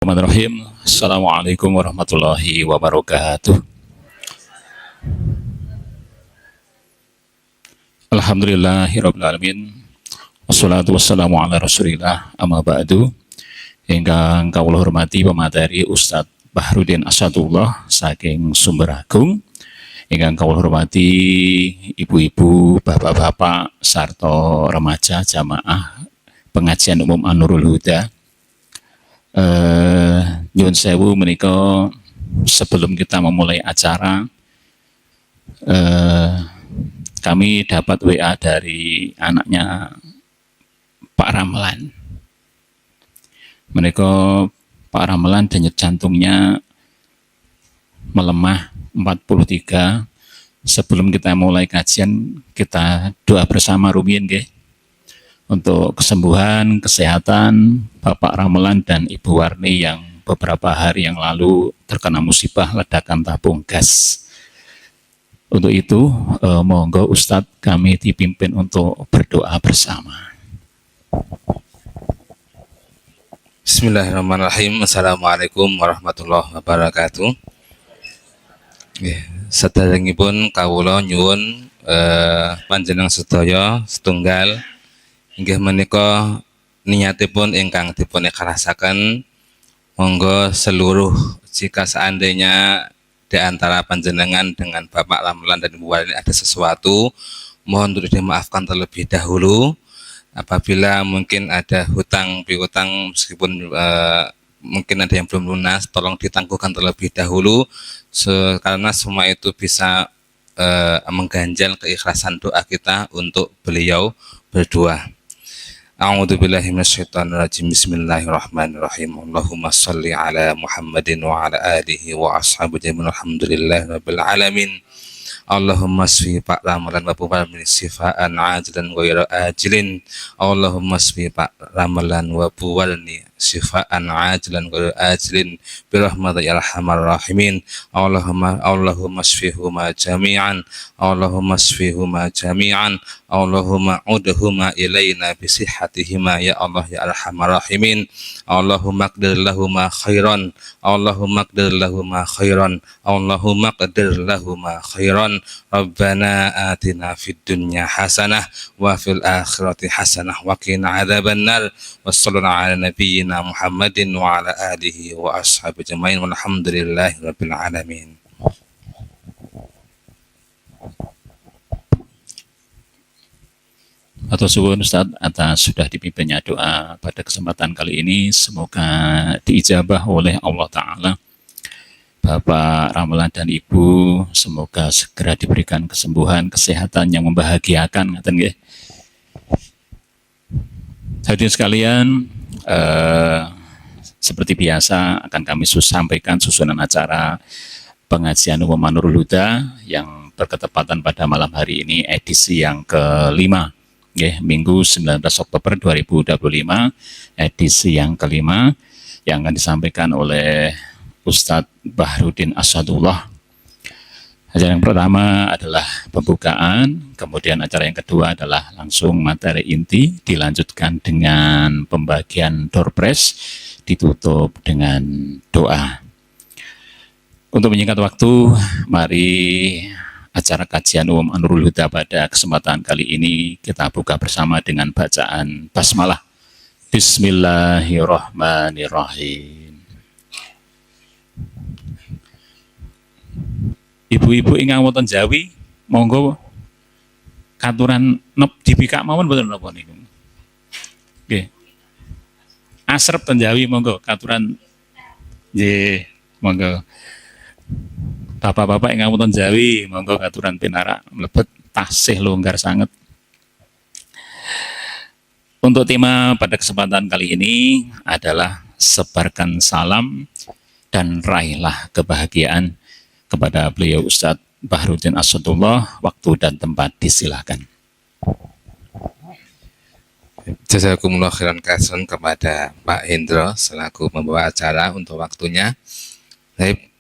Bismillahirrahmanirrahim. Assalamualaikum warahmatullahi wabarakatuh. Alhamdulillahirabbil alamin. Wassalatu wassalamu ala Rasulillah amma ba'du. Ingkang kawula hormati pemateri Ustadz Bahrudin Asadullah saking Sumber Agung. Ingkang kawula hormati ibu-ibu, bapak-bapak sarta remaja jamaah pengajian umum An-Nurul Huda. Nyuwun sewu menika sebelum kita memulai acara kami dapat WA dari anaknya Pak Ramelan. Menika Pak Ramelan denyut jantungnya melemah 43. Sebelum kita mulai kajian kita doa bersama rumiyin nggih. Untuk kesembuhan, kesehatan Bapak Ramelan dan Ibu Warni yang beberapa hari yang lalu terkena musibah ledakan tabung gas. Untuk itu, monggo Ustadz kami dipimpin untuk berdoa bersama. Bismillahirrahmanirrahim. Assalamualaikum warahmatullahi wabarakatuh. Sadèrèngipun kawula nyuwun panjenengan sedaya setunggal inggih menika niatipun ingkang dipun ikhlasaken, monggo seluruh jika seandainya di antara panjenengan dengan Bapak Ramelan dan Ibu Warni ada sesuatu, mohon untuk dimaafkan terlebih dahulu. Apabila mungkin ada hutang piutang meskipun mungkin ada yang belum lunas, tolong ditangguhkan terlebih dahulu karena semua itu bisa mengganjal keikhlasan doa kita untuk beliau berdua. A'udzubillahi minasyaitonirrajim. Bismillahirrahmanirrahim. Allahumma shalli ala Muhammadin wa ala alihi wa ashabihi walhamdulillahirabbil alamin. Allahumma shfi Pak Ramelan wa Warni shifaan ajilan ghairu ajilin. Allahumma shfi Pak Ramelan wa Warni shifaan ajilan ghairu ajilin bi rahmatika ya arhamar rahimin. Allahumma shfihuma jami'an. Allahumma shfihuma jami'an. Allahumma udhuma ilaina bi sihhatihima ya Allah ya arhamar rahimin. Allahumma qdir lahuma khairan. Allahumma qdir lahuma khairan. Allahumma qdir lahuma khairan. Rabbana atina fid dunya hasanah wa fil akhirati hasanah wa qina adzabannar. Wassallallahu ala nabiyyina Muhammadin wa ala alihi wa ashabihi ajmain walhamdulillahi rabbil alamin. Atau suwun Ustadz atas sudah dipimpinnya doa pada kesempatan kali ini, semoga diijabah oleh Allah Ta'ala. Bapak Ramelan dan Ibu semoga segera diberikan kesembuhan, kesehatan yang membahagiakan. Ngaten nggih. Hadirin sekalian, seperti biasa akan kami sampaikan susunan acara pengajian umum An-Nurul Huda yang berketepatan pada malam hari ini edisi yang kelima. Minggu 19 Oktober 2025, edisi yang kelima yang akan disampaikan oleh Ustadz Bahrudin Asadullah. Acara yang pertama adalah pembukaan, kemudian acara yang kedua adalah langsung materi inti, dilanjutkan dengan pembagian door prize, ditutup dengan doa. Untuk menyingkat waktu, mari acara kajian umum An-Nurul Huda pada kesempatan kali ini kita buka bersama dengan bacaan basmalah. Bismillahirrahmanirrahim. Ibu-ibu ingkang wonten Jawi, monggo katuran nop dibikak mawon mboten napa niku. Nggih. Asrep ten Jawi monggo katuran nggih, monggo. Bapak-bapak ingkang wonten Jawi, monggo katuran pinarak mlebet tasih longgar sanget. Untuk tema pada kesempatan kali ini adalah sebarkan salam dan raihlah kebahagiaan. Kepada beliau Ustadz Bahrudin Asadullah, waktu dan tempat disilakan. Jazakumullah khairan katsiran kepada Pak Hendro selaku membawa acara untuk waktunya. Baik,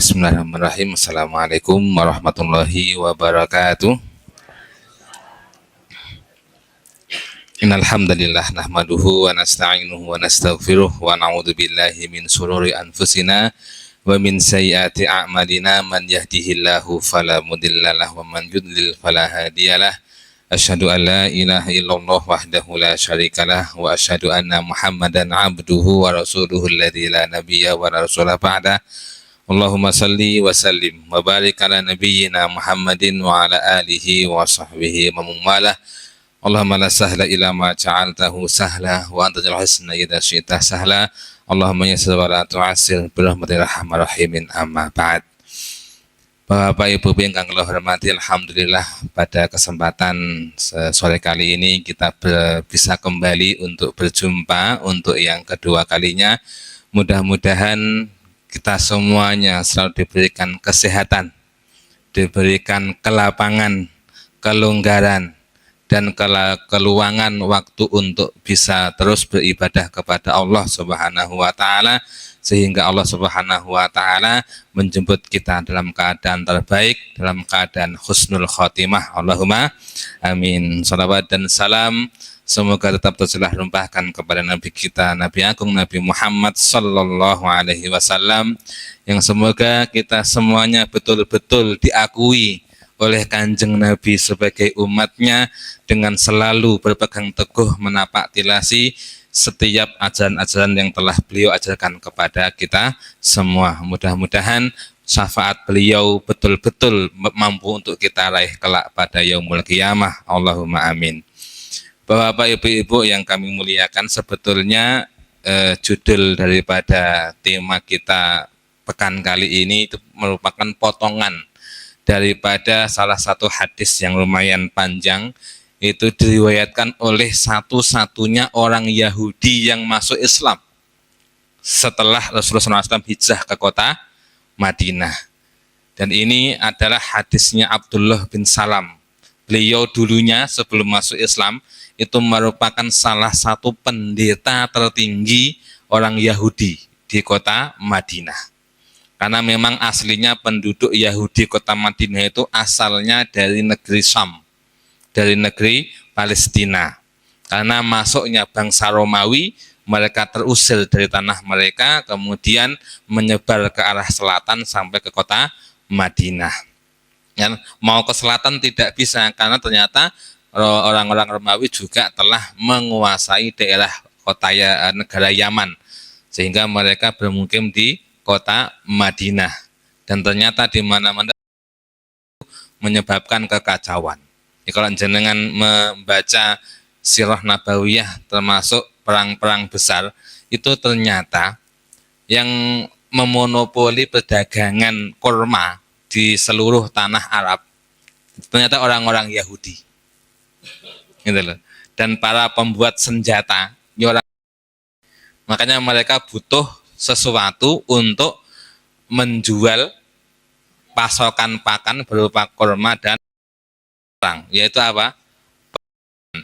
bismillahirrahmanirrahim. Assalamualaikum warahmatullahi wabarakatuh. Innal hamdalillah nahmaduhu wa nasta'inuhu wa nastaghfiruh wa na'udzu billahi min shururi anfusina wa min sayyiati a'malina man yahdihillahu fala mudhillalah wa man yudlil fala hadiyalah. Asyhadu an la ilaha illallah wahdahu la syarikalah wa asyhadu anna Muhammadan abduhu wa rasuluhu alladzi la nabiyya wa la rasula ba'da. Allahumma salli wa sallim wa barik ala nabiyyina Muhammadin wa ala alihi wa sahbihi wa man walah. Allahumma la sahla illa ma ja'altahu sahla wa anta ja'al husna idza syi'ta sahla. Allahumma yassir wa la tu'assir bi rahmatir rahmanir rahimin amma ba'd. Bapak Ibu ingkang kula hormati, alhamdulillah pada kesempatan sore kali ini kita bisa kembali untuk berjumpa untuk yang kedua kalinya. Mudah-mudahan kita semuanya selalu diberikan kesehatan, diberikan kelapangan, kelonggaran, dan keluangan waktu untuk bisa terus beribadah kepada Allah Subhanahu wa Ta'ala, sehingga Allah Subhanahu wa Ta'ala menjemput kita dalam keadaan terbaik, dalam keadaan husnul khotimah. Allahumma amin. Salawat dan salam semoga tetap tercurah limpahkan kepada Nabi kita, Nabi Agung Nabi Muhammad Sallallahu Alaihi Wasallam, yang semoga kita semuanya betul-betul diakui oleh Kanjeng Nabi sebagai umatnya dengan selalu berpegang teguh menapaktilasi setiap ajaran-ajaran yang telah beliau ajarkan kepada kita semua. Mudah-mudahan syafaat beliau betul-betul mampu untuk kita raih kelak pada yaumul qiyamah. Allahumma amin. Bapak Ibu yang kami muliakan, sebetulnya judul daripada tema kita pekan kali ini itu merupakan potongan daripada salah satu hadis yang lumayan panjang. Itu diriwayatkan oleh satu-satunya orang Yahudi yang masuk Islam setelah Rasulullah SAW hijrah ke kota Madinah. Dan ini adalah hadisnya Abdullah bin Salam. Beliau dulunya sebelum masuk Islam itu merupakan salah satu pendeta tertinggi orang Yahudi di kota Madinah. Karena memang aslinya penduduk Yahudi kota Madinah itu asalnya dari negeri Syam, dari negeri Palestina. Karena masuknya bangsa Romawi, mereka terusir dari tanah mereka, kemudian menyebar ke arah selatan sampai ke kota Madinah. Dan mau ke selatan tidak bisa, karena ternyata orang-orang Romawi juga telah menguasai daerah negara Yaman, sehingga mereka bermukim di kota Madinah, dan ternyata di mana-mana menyebabkan kekacauan. Ya, kalau jenengan membaca sirah nabawiyah termasuk perang-perang besar, itu ternyata yang memonopoli perdagangan kurma di seluruh tanah Arab ternyata orang-orang Yahudi, gitu loh. Dan para pembuat senjata, makanya mereka butuh sesuatu untuk menjual pasokan pakan berupa kurma dan perang, yaitu apa?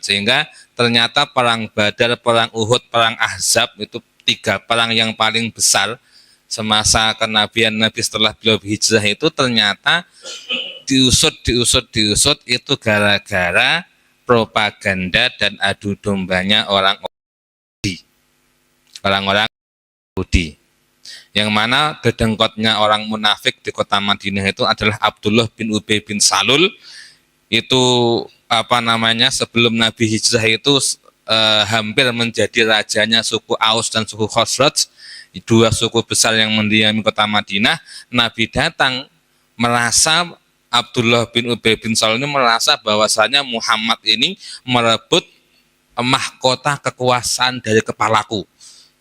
Sehingga ternyata perang Badar, perang Uhud, perang Ahzab itu 3 perang yang paling besar semasa kenabian Nabi setelah beliau hijrah itu ternyata diusut itu gara-gara propaganda dan adu dombanya orang-orang Yahudi, yang mana dedengkotnya orang munafik di kota Madinah itu adalah Abdullah bin Ubay bin Salul. Itu sebelum Nabi hijrah itu hampir menjadi rajanya suku Aus dan suku Khosraj, 2 suku besar yang mendiami kota Madinah. Nabi datang merasa, Abdullah bin Ubay bin Salul ini merasa bahwasanya Muhammad ini merebut mahkota kekuasaan dari kepalaku,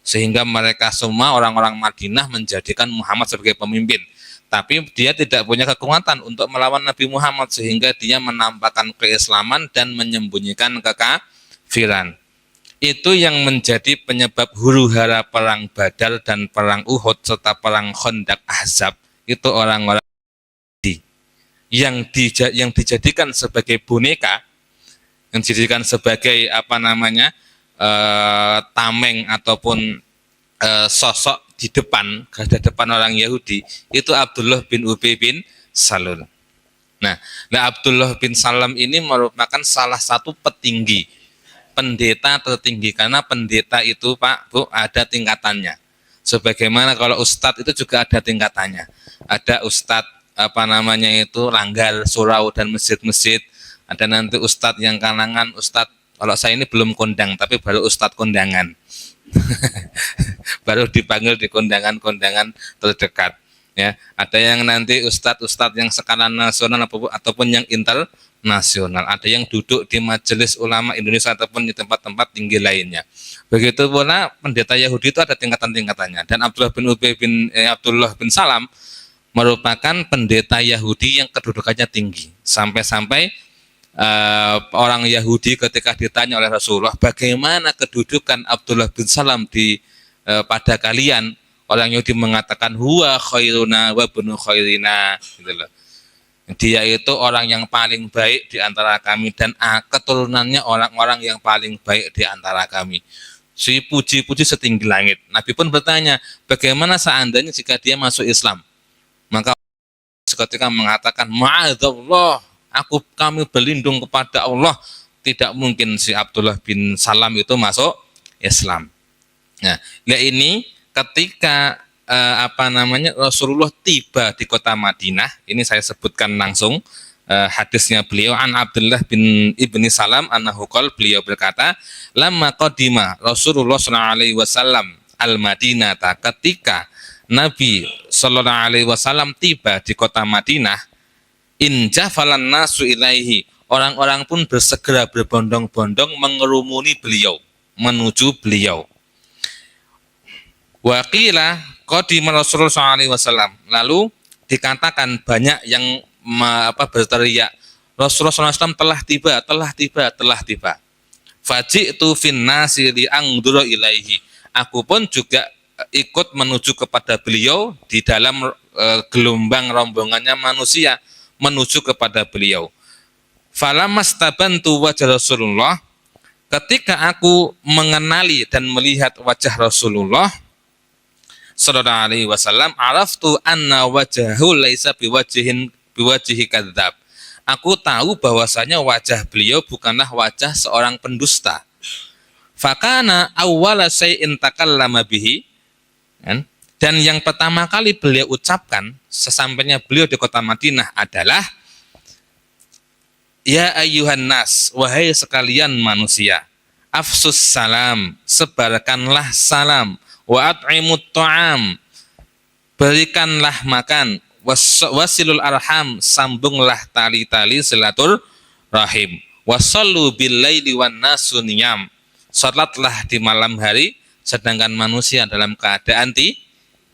sehingga mereka semua orang-orang Madinah menjadikan Muhammad sebagai pemimpin. Tapi dia tidak punya kekuatan untuk melawan Nabi Muhammad, sehingga dia menampakkan keislaman dan menyembunyikan kekafiran. Itu yang menjadi penyebab huru-hara perang Badar dan perang Uhud serta perang Khandaq Ahzab. Itu orang-orang yang dijadikan sebagai boneka, yang dijadikan sebagai tameng ataupun sosok di depan, garda depan orang Yahudi, itu Abdullah bin Ubay bin Salul. Nah, Abdullah bin Salam ini merupakan salah satu petinggi pendeta tertinggi, karena pendeta itu Pak Bu ada tingkatannya. Sebagaimana kalau ustadz itu juga ada tingkatannya. Ada ustadz apa namanya itu langgar, surau dan masjid-masjid. Ada nanti ustadz yang kalangan ustadz, kalau saya ini belum kondang tapi baru ustadz kondangan. Baru dipanggil di kondangan-kondangan terdekat. Ya, ada yang nanti ustadz-ustadz yang skala nasional ataupun yang internasional. Ada yang duduk di Majelis Ulama Indonesia ataupun di tempat-tempat tinggi lainnya. Begitu pula pendeta Yahudi itu ada tingkatan-tingkatannya. Dan Abdullah bin Salam merupakan pendeta Yahudi yang kedudukannya tinggi. Sampai-sampai orang Yahudi ketika ditanya oleh Rasulullah, bagaimana kedudukan Abdullah bin Salam pada kalian? Orang Yahudi mengatakan huwa khairuna wa bunu khairina, gitu loh. Dia itu orang yang paling baik di antara kami dan keturunannya orang-orang yang paling baik di antara kami. Si puji-puji setinggi langit. Nabi pun bertanya, bagaimana seandainya jika dia masuk Islam? Maka ketika mengatakan, ma'adzallah, kami berlindung kepada Allah, tidak mungkin si Abdullah bin Salam itu masuk Islam. Nah, ini ketika Rasulullah tiba di kota Madinah, ini saya sebutkan langsung hadisnya beliau, an Abdullah bin Ibni Salam annahu qala, beliau berkata, lamma qadima Rasulullah sallallahu alaihi wasallam al-Madinata, ketika Nabi sallallahu alaihi wasallam tiba di kota Madinah, injafalan nasu ilaihi, orang-orang pun bersegera berbondong-bondong mengerumuni beliau, menuju beliau. Wa qila qadima Rasulullah sallallahu alaihi wasallam, lalu dikatakan banyak yang berteriak, Rasulullah SAW telah tiba. Faji'tu fin nasi li angdura ilaihi, aku pun juga ikut menuju kepada beliau di dalam gelombang rombongannya manusia menuju kepada beliau. Falamastabantu wajah Rasulullah, ketika aku mengenali dan melihat wajah Rasulullah sallallahu alaihi wasallam, araftu anna wajahu laisa biwajihi kadzab. Aku tahu bahwasanya wajah beliau bukanlah wajah seorang pendusta. Fakana awwala syai'in takallama bihi, dan yang pertama kali beliau ucapkan sesampainya beliau di kota Madinah adalah, ya ayyuhan nas, wahai sekalian manusia, afsus salam, sebarkanlah salam, wa at'imut ta'am, berikanlah makan, wasilul arham, sambunglah tali-tali silaturahim, wasallu bil laili wan nasu niyam, salatlah di malam hari sedangkan manusia dalam keadaan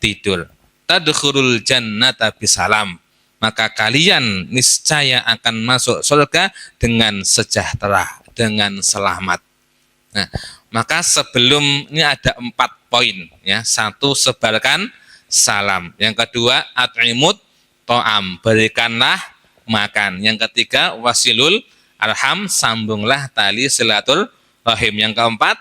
tidur. Tadkhulul jannata bisalam, maka kalian niscaya akan masuk surga dengan sejahtera, dengan selamat. Nah, maka sebelum ini ada 4 poin, ya. 1, sebarkan salam. Yang kedua, at'imut to'am, berikanlah makan. Yang ketiga, wasilul arham, sambunglah tali silaturahim. Yang keempat,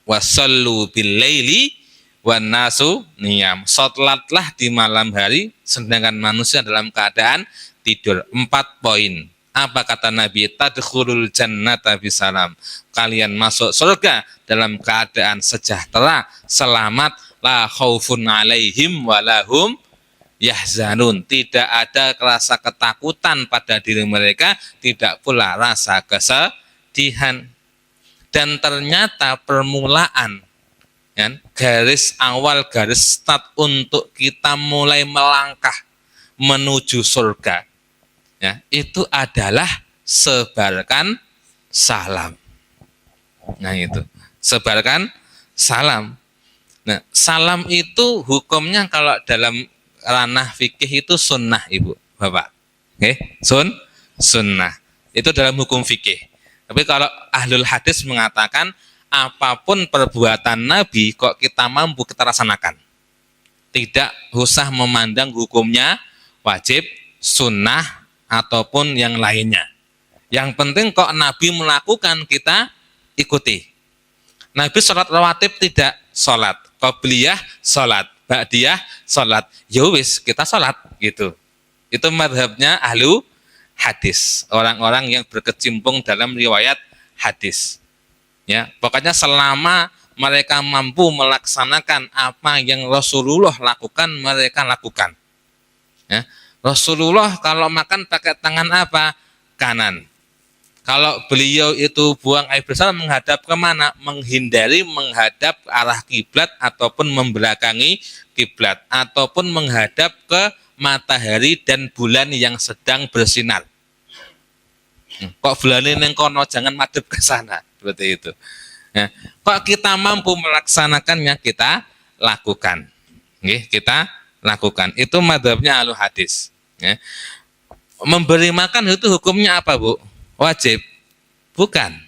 wasallu bil laili wan nasu niyam, salatlah di malam hari sedangkan manusia dalam keadaan tidur. 4 poin. Apa kata Nabi? Tadkhulul jannata bisalam, kalian masuk surga dalam keadaan sejahtera, selamat, la khaufun alaihim walahum yahzanun, tidak ada rasa ketakutan pada diri mereka, tidak pula rasa kesedihan. Dan ternyata permulaan, garis awal, garis start untuk kita mulai melangkah menuju surga, ya, itu adalah sebarkan salam. Nah, itu sebarkan salam. Nah, salam itu hukumnya kalau dalam ranah fikih itu sunnah, Ibu, Bapak. Oke, sunnah. Itu dalam hukum fikih. Tapi kalau ahlul hadis mengatakan apapun perbuatan Nabi kok kita mampu kita laksanakan. Tidak usah memandang hukumnya wajib, sunnah, ataupun yang lainnya. Yang penting kok Nabi melakukan, kita ikuti. Nabi sholat rawatib tidak sholat, qobliyah sholat, ba'diyah sholat, yowis kita sholat, gitu. Itu madhabnya ahlu hadis, orang-orang yang berkecimpung dalam riwayat hadis. Ya, pokoknya selama mereka mampu melaksanakan apa yang Rasulullah lakukan, mereka lakukan. Ya, Rasulullah kalau makan pakai tangan apa? Kanan. Kalau beliau itu buang air besar menghadap kemana? Menghindari menghadap arah kiblat ataupun membelakangi kiblat ataupun menghadap ke matahari dan bulan yang sedang bersinar. Kok bulan ini kono jangan madep ke sana, seperti itu. Ya. Kok kita mampu melaksanakannya kita lakukan. Kita lakukan. Itu madhabnya ahlu hadis. Ya. Memberi makan itu hukumnya apa, Bu? Wajib? Bukan.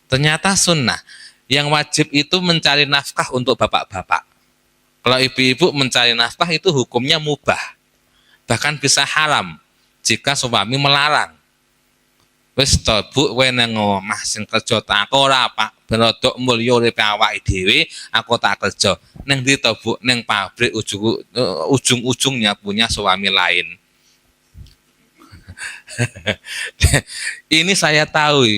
Ternyata sunnah. Yang wajib itu mencari nafkah untuk bapak-bapak. Kalau ibu-ibu mencari nafkah itu hukumnya mubah. Bahkan bisa haram jika suami melarang. Wis to Bu, kowe nang omah sing kerja tak ora Pak, ben rada mulya uripe awake dhewe, aku tak kerja. Nang ndi to Bu? Nang pabrik ujung-ujungnya punya suami lain. Ini saya tahu,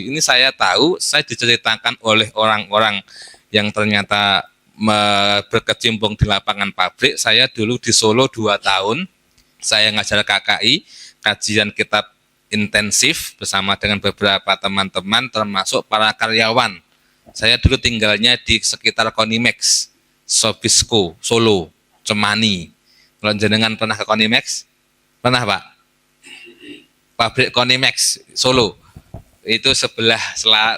saya diceritakan oleh orang-orang yang ternyata berkecimpung di lapangan pabrik. Saya dulu di Solo 2 tahun, saya ngajar KKI, kajian kitab intensif bersama dengan beberapa teman-teman termasuk para karyawan. Saya dulu tinggalnya di sekitar Konimex, Sobisco, Solo, Cemani. Kalau jenengan pernah ke Konimex? Pernah Pak? Pabrik Konimex Solo itu sebelah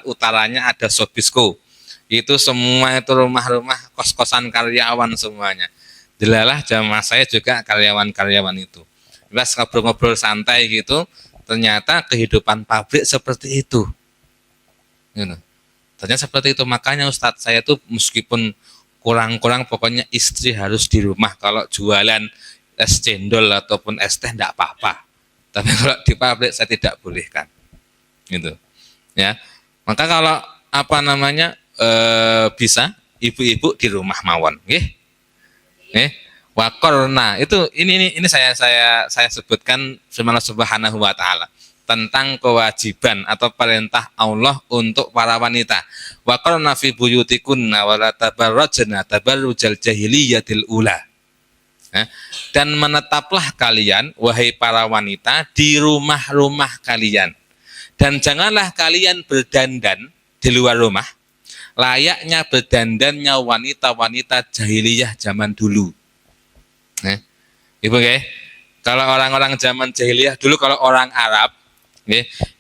utaranya ada Sobisco, itu semua itu rumah-rumah kos-kosan karyawan semuanya. Delalah jamaah saya juga karyawan-karyawan itu. Pas ngobrol-ngobrol santai gitu, ternyata kehidupan pabrik seperti itu. Ternyata seperti itu. Makanya Ustadz, saya tuh meskipun kurang-kurang pokoknya istri harus di rumah. Kalau jualan es cendol ataupun es teh enggak apa-apa. Tapi kalau di pabrik saya tidak bolehkan, gitu, ya. Maka kalau bisa ibu-ibu di rumah mawon, wakorna itu ini saya sebutkan firman Allah Subhanahu Wa Taala tentang kewajiban atau perintah Allah untuk para wanita. Wakorna fi buyutikunna wala tabarrajna tabarrujal jahiliyatil ula. Dan menetaplah kalian, wahai para wanita, di rumah-rumah kalian. Dan janganlah kalian berdandan di luar rumah, layaknya berdandannya wanita-wanita jahiliyah zaman dulu. Ibu, kalau orang-orang zaman jahiliyah dulu, kalau orang Arab,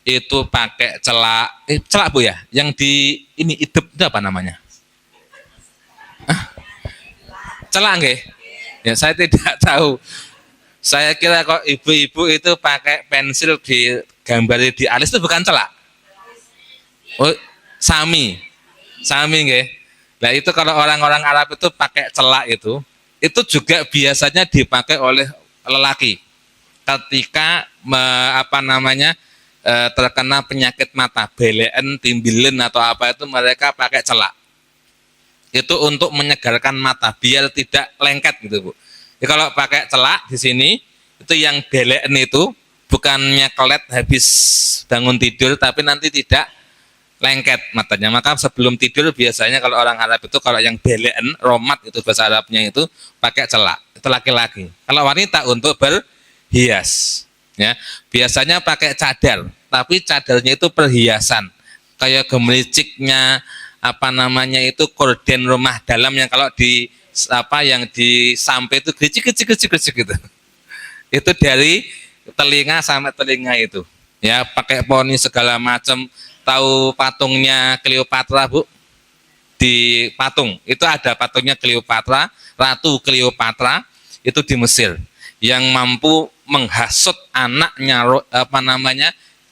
itu pakai celak Bu ya, yang di ini idep itu apa namanya? Celak nggih? Ya, saya tidak tahu. Saya kira kok ibu-ibu itu pakai pensil digambari di alis itu bukan celak. Oh, sami nggih. Nah, itu kalau orang-orang Arab itu pakai celak itu juga biasanya dipakai oleh lelaki ketika terkena penyakit mata, belen, timbilen atau apa itu mereka pakai celak. Itu untuk menyegarkan mata biar tidak lengket gitu Bu. Jadi kalau pakai celak di sini itu yang belen itu bukannya kelet habis bangun tidur tapi nanti tidak lengket matanya. Maka sebelum tidur biasanya kalau orang Arab itu kalau yang belen, romat itu bahasa Arabnya itu pakai celak. Itu laki-laki. Kalau wanita untuk berhias, ya biasanya pakai cadar, tapi cadarnya itu perhiasan kayak gemericiknya itu korden rumah dalam yang kalau yang di sampai itu gericik gitu. Itu dari telinga sampai telinga itu. Ya, pakai poni segala macam. Tahu patungnya Cleopatra, Bu? Di patung itu ada patungnya Cleopatra, Ratu Cleopatra itu di Mesir yang mampu menghasut anaknya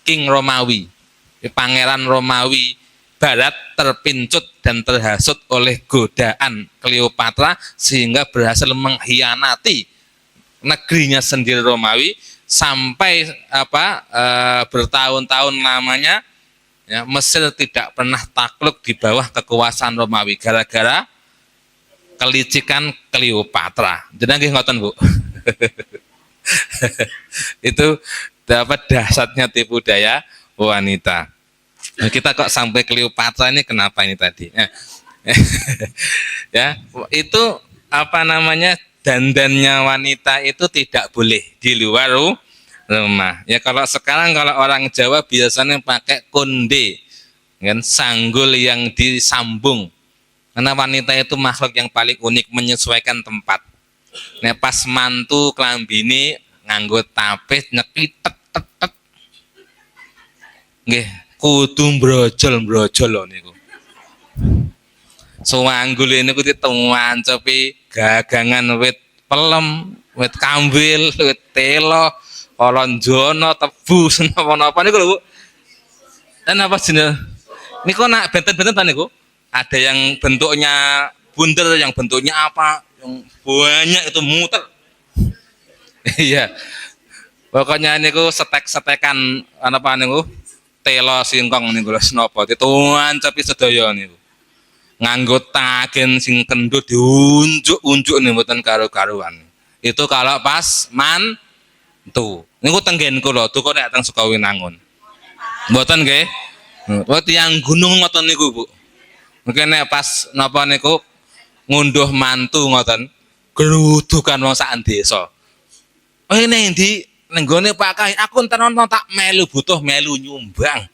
King Romawi, Pangeran Romawi Barat terpincut dan terhasut oleh godaan Cleopatra sehingga berhasil mengkhianati negerinya sendiri Romawi sampai bertahun-tahun lamanya ya, Mesir tidak pernah takluk di bawah kekuasaan Romawi gara-gara kelicikan Cleopatra. Jadi ngoten Bu. Itu dapat dahsyatnya tipu daya wanita. Nah, kita kok sampai Cleopatra ini kenapa ini tadi? Ya, itu apa namanya, dandannya wanita itu tidak boleh di luar rumah. Ya kalau sekarang kalau orang Jawa biasanya pakai konde, kan, sanggul yang disambung. Karena wanita itu makhluk yang paling unik, menyesuaikan tempat. Nah pas mantu klambine nganggo tapis nyeki tek tek tek. Nggih, kudu brojol-brojol lho niku. Suwanggul niku dituwancopi gagangan wit pelem, wit kambil, wit telo, kolonjono, tebu, napa-napa niku lho, Bu. Dan apa jenenge? Niku nak benten-benten ta niku? Ada yang bentuknya bundel, yang bentuknya apa, yang banyak itu muter. Iya. Pokoknya niku setek-setekan apa niku? Telo singkong niku lho napa dituwancopi sedaya niku. Nganggo tagen sing kendut diunjuk-unjuk nih mboten karo-karuan. Itu kalau pas mantu. Niku tenggenku lho, tuku nek teng Sukawinangun. Mboten nggih. Buat yang gunung ngoten niku, Bu. Mungkin nek pas napa niku ngunduh mantu ngoten, gerudukan wong sak desa. Oh ini ndi ning gone Pak Kai, aku entar tak melu butuh melu nyumbang.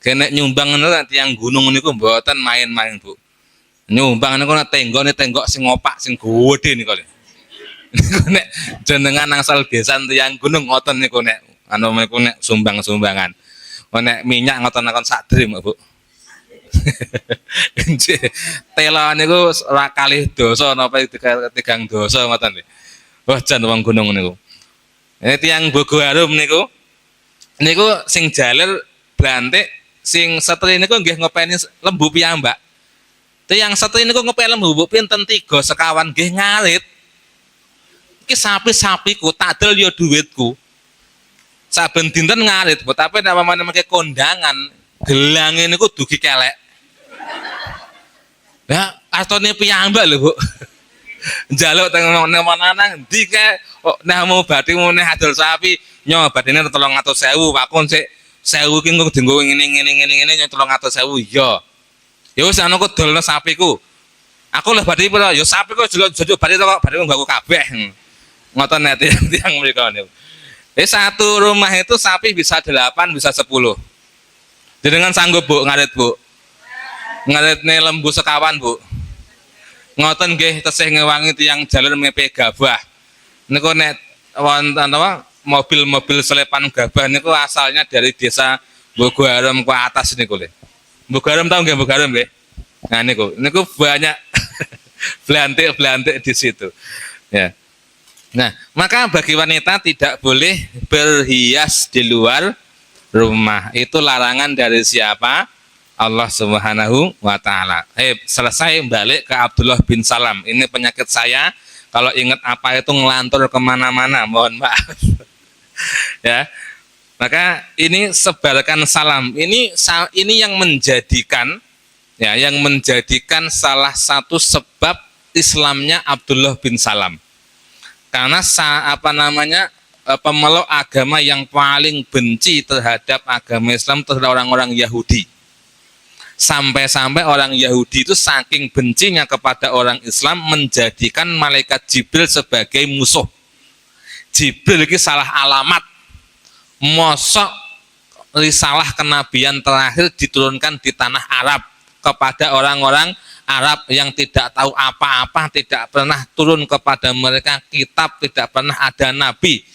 Kene nyumbang ngono tiyang gunung niku mboten main-main, Bu. Nyumbang niku tenggok sing opak sing gedhe niku lho. Niku nek jenengan angsal besan tiyang gunung ngoten niku nek anu niku nek sumbang-sumbangan. Nek minyak ngoten akon sak drim, Bu. Tela niku ora kalih dosa napa tigang dosa ngoten lho. Wah jan wong gunung niku. Tiyang Bogo Harum niku sing jaler blantik, sing setri niku nggih ngopeni lembu piyambak. Tiyang setri niku ngopeni lembu pinten 3 sekawan nggih ngarit. Iki sapi-sapiku tak del ya dhuwitku. Saben dinten ngarit, tapi nek pamane mengke kondangan, gelange niku dugi kelek. Ya, artone piyambak lho, Bu. Njaluk teng mana nang ndi kae nek mau badhe meneh adol sapi nyo badene 300.000 pakon sik 1000 ki engko dienggo ngene nyo 300.000 iya. Ya wis ana kok dolno sapiku. Aku leh badhe pira ya sapiku jojok badhe kok badhe nggo kabeh. Ngoten nek tiyang mriko niku. Satu rumah itu sapi bisa 8 bisa 10. Jenengan sanggup, Bu, ngarit, Bu? Ngaritne lembu sekawan, Bu. Ngoten nggih tesih ngewangi tiyang jalur mepe gabah. Niku nek wonten apa mobil-mobil selepan gabah niku asalnya dari desa Bogo Harum ke atas niku lho. Bogo Harum tahu nggih Bogo Harum nggih? Nah niku banyak belantik-belantik di situ. Ya. Nah, maka bagi wanita tidak boleh berhias di luar rumah. Itu larangan dari siapa? Allah Subhanahu wa Ta'ala. Selesai balik ke Abdullah bin Salam. Ini penyakit saya, kalau ingat apa itu ngelantur kemana-mana, mohon maaf. Ya, maka ini sebarkan salam. Ini yang menjadikan, ya, yang menjadikan salah satu sebab Islamnya Abdullah bin Salam. Karena pemeluk agama yang paling benci terhadap agama Islam terhadap orang-orang Yahudi. Sampai-sampai orang Yahudi itu saking bencinya kepada orang Islam menjadikan malaikat Jibril sebagai musuh. Jibril ini salah alamat. Mosok risalah kenabian terakhir diturunkan di tanah Arab kepada orang-orang Arab yang tidak tahu apa-apa, tidak pernah turun kepada mereka kitab, tidak pernah ada nabi.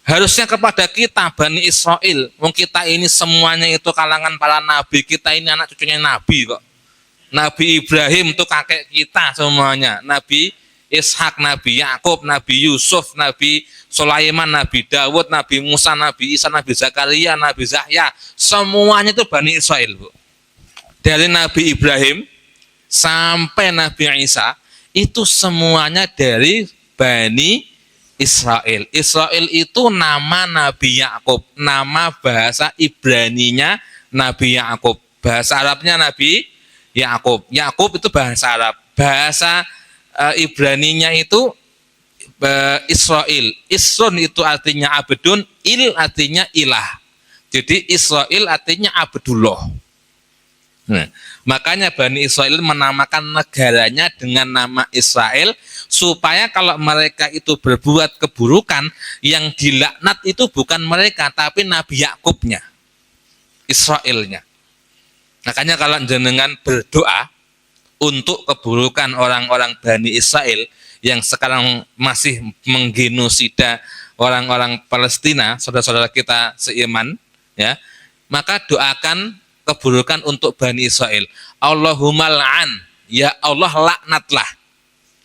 Harusnya kepada kita Bani Israel, wong kita ini semuanya itu kalangan para nabi, kita ini anak cucunya nabi kok. Nabi Ibrahim itu kakek kita semuanya, Nabi Ishak, Nabi Yakub, Nabi Yusuf, Nabi Sulaiman, Nabi Dawud, Nabi Musa, Nabi Isa, Nabi Zakaria, Nabi Zahya, semuanya itu Bani Israel, Bu. Dari Nabi Ibrahim sampai Nabi Isa itu semuanya dari Bani Israel. Israel itu nama Nabi Yakub, nama bahasa Ibraninya Nabi Yakub, bahasa Arabnya Nabi Yakub. Yakub itu bahasa Arab, bahasa Ibraninya itu Israel. Isron itu artinya abdun, il artinya ilah. Jadi Israel artinya Abdullah. Nah, makanya Bani Israel menamakan negaranya dengan nama Israel supaya kalau mereka itu berbuat keburukan, yang dilaknat itu bukan mereka tapi Nabi Yakubnya, Israelnya. Makanya kalau jenengan berdoa untuk keburukan orang-orang Bani Israel yang sekarang masih menggenosida orang-orang Palestina, saudara-saudara kita seiman, ya, maka doakan keburukan untuk Bani Israel. Allahumma la'an, ya Allah laknatlah.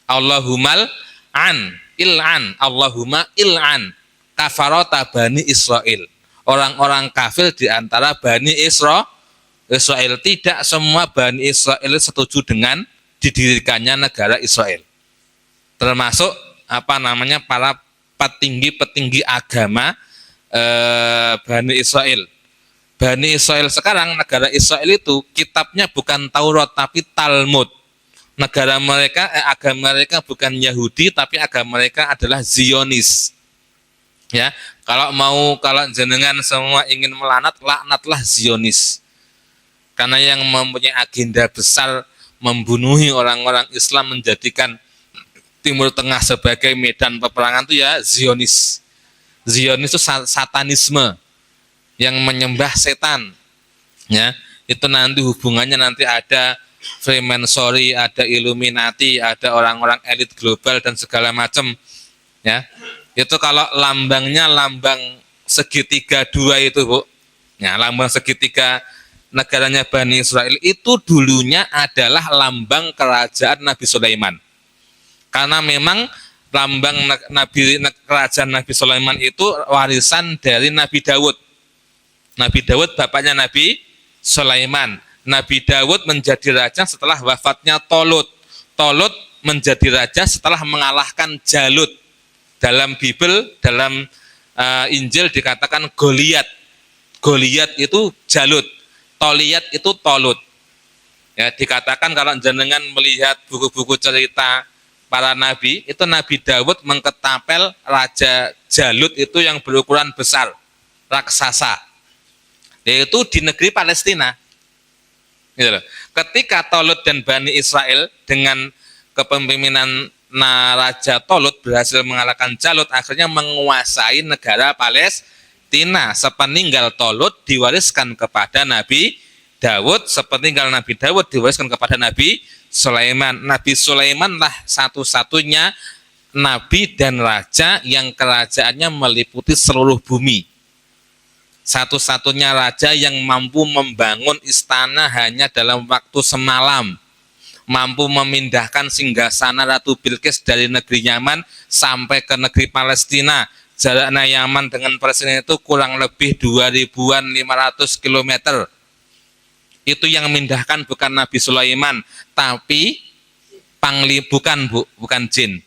Allahumma an, il'an, Allahumma il'an kafarota Bani Israel. Orang-orang kafir di antara Bani Israel. Tidak semua Bani Israel setuju dengan didirikannya negara Israel. Termasuk para petinggi-petinggi agama Bani Israel. Bani Israel sekarang, negara Israel itu kitabnya bukan Taurat tapi Talmud. Negara mereka, agama mereka bukan Yahudi tapi agama mereka adalah Zionis. Ya, kalau jenengan semua ingin melanat, laknatlah Zionis. Karena yang mempunyai agenda besar membunuhi orang-orang Islam, menjadikan Timur Tengah sebagai medan peperangan itu ya Zionis. Zionis itu satanisme yang menyembah setan, ya. Itu nanti hubungannya nanti ada Freemasonry, ada Illuminati, ada orang-orang elit global dan segala macam, ya. Itu kalau lambangnya lambang segitiga dua itu, Bu, ya, lambang segitiga negaranya Bani Israel itu dulunya adalah lambang kerajaan Nabi Sulaiman. Karena memang lambang kerajaan Nabi Sulaiman itu warisan dari Nabi Dawud. Nabi Dawud bapaknya Nabi Sulaiman. Nabi Dawud menjadi raja setelah wafatnya Tolut. Tolut menjadi raja setelah mengalahkan Jalut. Dalam Bible, dalam Injil dikatakan Goliat. Goliat itu Jalut. Toliat itu Tolut. Ya, dikatakan kalau jenengan melihat buku-buku cerita para nabi, itu Nabi Dawud mengketapel Raja Jalut itu yang berukuran besar, raksasa. Yaitu di negeri Palestina. Gitu loh. Ketika Tolut dan Bani Israel dengan kepemimpinan Raja Tolut berhasil mengalahkan Jalut, akhirnya menguasai negara Palestina. Sepeninggal Tolut diwariskan kepada Nabi Dawud, sepeninggal Nabi Dawud diwariskan kepada Nabi Sulaiman. Nabi Sulaiman lah satu-satunya nabi dan raja yang kerajaannya meliputi seluruh bumi. Satu-satunya raja yang mampu membangun istana hanya dalam waktu semalam, mampu memindahkan singgasana Ratu Bilqis dari negeri Yaman sampai ke negeri Palestina. Jaraknya Yaman dengan Palestina itu kurang lebih 2.500 km. Itu yang memindahkan bukan Nabi Sulaiman, tapi bukan jin.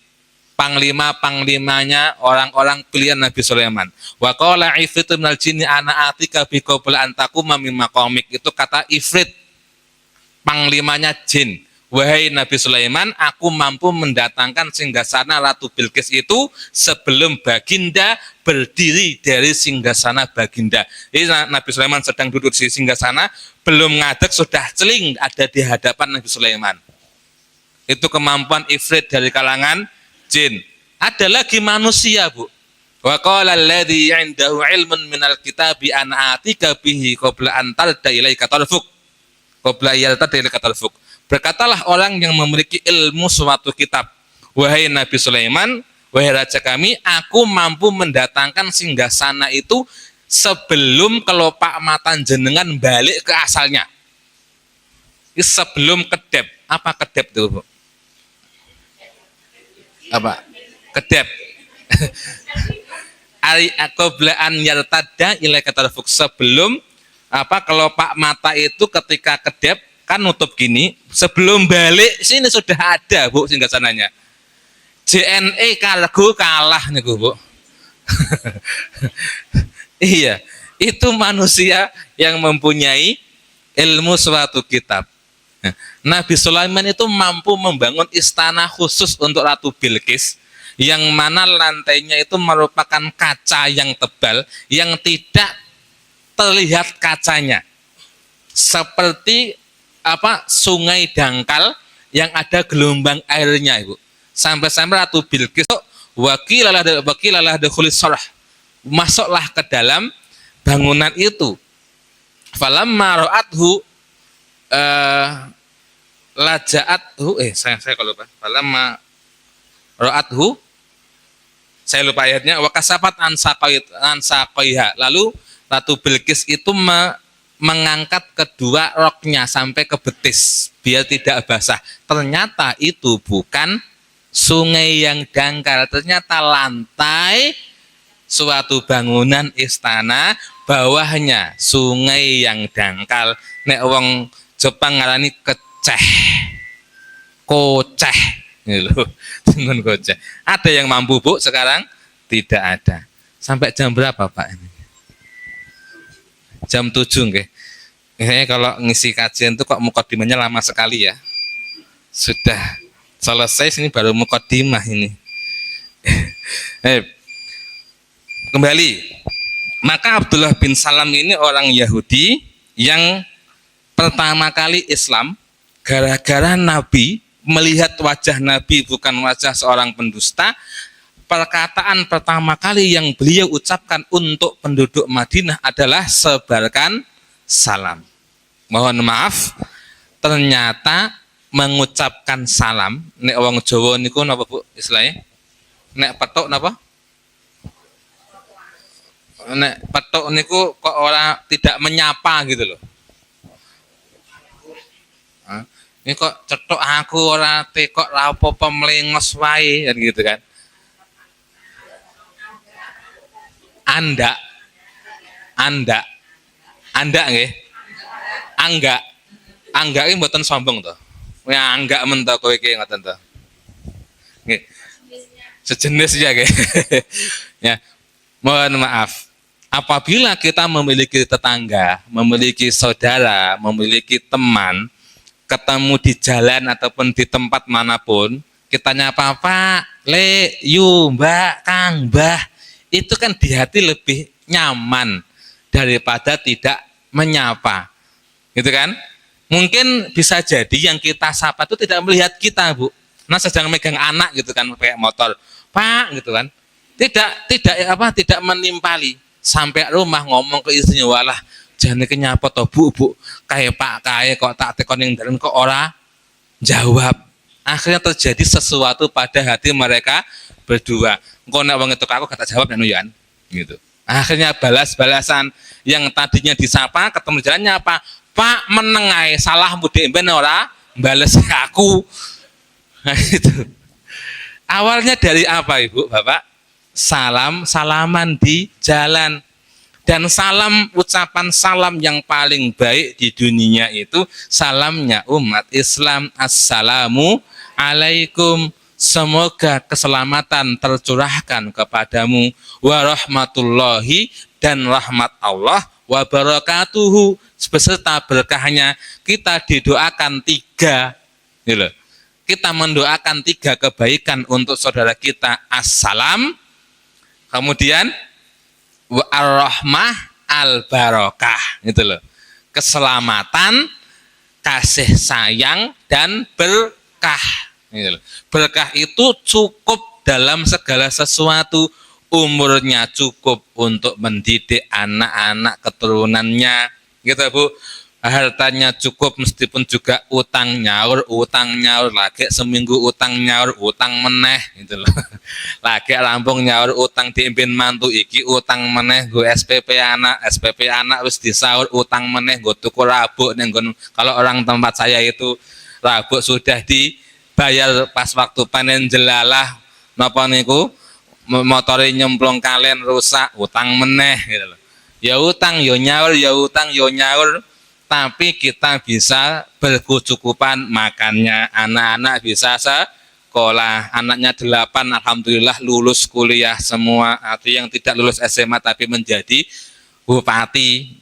Panglima-panglimanya orang-orang pilihan Nabi Sulaiman. Wa qala ifritu minal jinni ana atika bi qabla an taquma min maqamik. Itu kata ifrit, panglimanya jin. Wahai Nabi Sulaiman, aku mampu mendatangkan singgasana Ratu Bilqis itu sebelum Baginda berdiri dari singgasana Baginda. Jadi Nabi Sulaiman sedang duduk di singgasana, belum ngadeg sudah celing ada di hadapan Nabi Sulaiman. Itu kemampuan ifrit dari kalangan jin. Ada lagi manusia, Bu. Wa qala alladzi 'indahu 'ilmun minal kitabi ana atika bihi qabla an tarda ilaika tarfuk. Qabla yaltada ilaika tarfuk. Berkatalah orang yang memiliki ilmu suatu kitab, wahai Nabi Sulaiman, wahai raja kami, aku mampu mendatangkan singgasana itu sebelum kelopak mata jenengan balik ke asalnya. Sebelum kedep. Apa kedep itu, Bu? Apa? Kedep. Ari qablaan yartada ilaika tarfuk, sebelum kelopak mata itu ketika kedep kan nutup gini, sebelum balik sini sudah ada, Bu, singgasananya. JNE Cargo kalah nih, Bu. Iya, itu manusia yang mempunyai ilmu suatu kitab. Nabi Sulaiman itu mampu membangun istana khusus untuk Ratu Bilqis, yang mana lantainya itu merupakan kaca yang tebal yang tidak terlihat kacanya, seperti sungai dangkal yang ada gelombang airnya, Ibu. Sampai-sampai Ratu Bilqis wakilalah dekhulis sorah, masuklah ke dalam bangunan itu. Falamma ra'athu laja'athu saya kalau lupa. Falamma ra'athu, saya lupa ayatnya, wa kasafat ansaqaiha. Lalu Ratu Bilqis itu mengangkat kedua roknya sampai ke betis biar tidak basah. Ternyata itu bukan sungai yang dangkal, ternyata lantai suatu bangunan istana, bawahnya sungai yang dangkal. Nek wong Jepang ngarani koceh, dengan koceh. Ada yang mampu, Bu, sekarang? Tidak ada. Sampai jam berapa, Pak? Jam 7 nggih. Kalau ngisi kajian itu kok mukadimahnya lama sekali ya. Sudah selesai sini baru mukadimah ini. Kembali. Maka Abdullah bin Salam ini orang Yahudi yang pertama kali Islam gara-gara Nabi melihat wajah Nabi bukan wajah seorang pendusta. Perkataan pertama kali yang beliau ucapkan untuk penduduk Madinah adalah sebarkan salam. Mohon maaf, ternyata mengucapkan salam nek wong Jawa niku napa, Bu, istilahnya? Nek petuk napa? Nek petuk niku kok ora tidak menyapa gitu loh. Ini kok cetok aku ora tekok ra apa-apa mlengos wae kan gitu kan. Anda nggih. Angga iki mboten sombong to. Ya angga men to kowe iki ngoten to. Nggih. Sejenis ya nggih. Ya. Mohon maaf. Apabila kita memiliki tetangga, memiliki saudara, memiliki teman, ketemu di jalan ataupun di tempat manapun, kita nyapa Pak, Le, Yu, Mbak, Kang, Mbah, itu kan di hati lebih nyaman daripada tidak menyapa, gitu kan? Mungkin bisa jadi yang kita sapa itu tidak melihat kita, Bu. Nah, sedang megang anak gitu kan, kayak motor, Pak, gitu kan? Tidak menimpali. Sampai rumah ngomong ke istrinya, walah, jangan kenyapa toh Bu, kayak Pak, kayak kok tak tekon yang dalam kok ora jawab. Akhirnya terjadi sesuatu pada hati mereka berdua. Engko nek wong etuk aku gak tak jawab nek yan gitu. Akhirnya balas-balasan, yang tadinya disapa ketemu jalannya apa? Pak, meneng ae, salahmu dek ben ora bales aku. Nah, itu. Awalnya dari apa, Ibu, Bapak? Salaman di jalan. Dan salam, ucapan salam yang paling baik di dunia itu salamnya umat Islam, assalamu alaikum, semoga keselamatan tercurahkan kepadamu, warahmatullahi, dan rahmat Allah, wabarakatuhu, beserta berkahnya. Kita didoakan 3 gitu. Kita mendoakan 3 kebaikan untuk saudara kita, assalam, kemudian ar-rahmah, al-barakah, gitu loh. Keselamatan, kasih sayang, dan berkah. Gitu loh. Berkah itu cukup dalam segala sesuatu. Umurnya cukup untuk mendidik anak-anak keturunannya, gitu, Bu. Hartanya cukup, meskipun juga utang nyaur lagi seminggu utang nyaur, utang meneh gitu loh. Lagi rampung nyaur utang diimpin mantu iki, utang meneh go SPP anak wis disaur, utang meneh go tuku rabuk ning kalau orang tempat saya itu rabuk sudah dibayar pas waktu panen jelalah napa niku motore nyemplung kalen rusak, utang meneh gitu loh. Ya utang yo nyaur, ya utang yo nyaur. Tapi kita bisa berkecukupan makannya, anak-anak bisa sekolah, anaknya 8 alhamdulillah lulus kuliah semua. Arti yang tidak lulus SMA tapi menjadi bupati.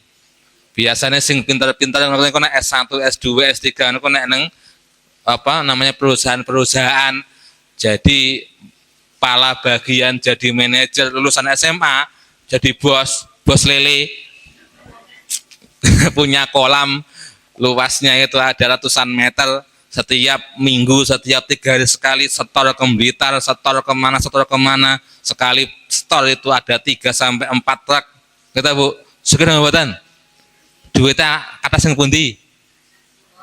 Biasanya sing pintar-pintar yang kena S1, S2, S3 niku nek nang perusahaan-perusahaan jadi kepala bagian, jadi manajer, lulusan SMA jadi bos lele. Punya kolam luasnya itu ada ratusan meter, setiap minggu, setiap 3 hari sekali setor ke Blitar, setor kemana, sekali setor itu ada 3 sampai 4 truk. Kita Bu, segera buatan. Duitnya kata sing pundi?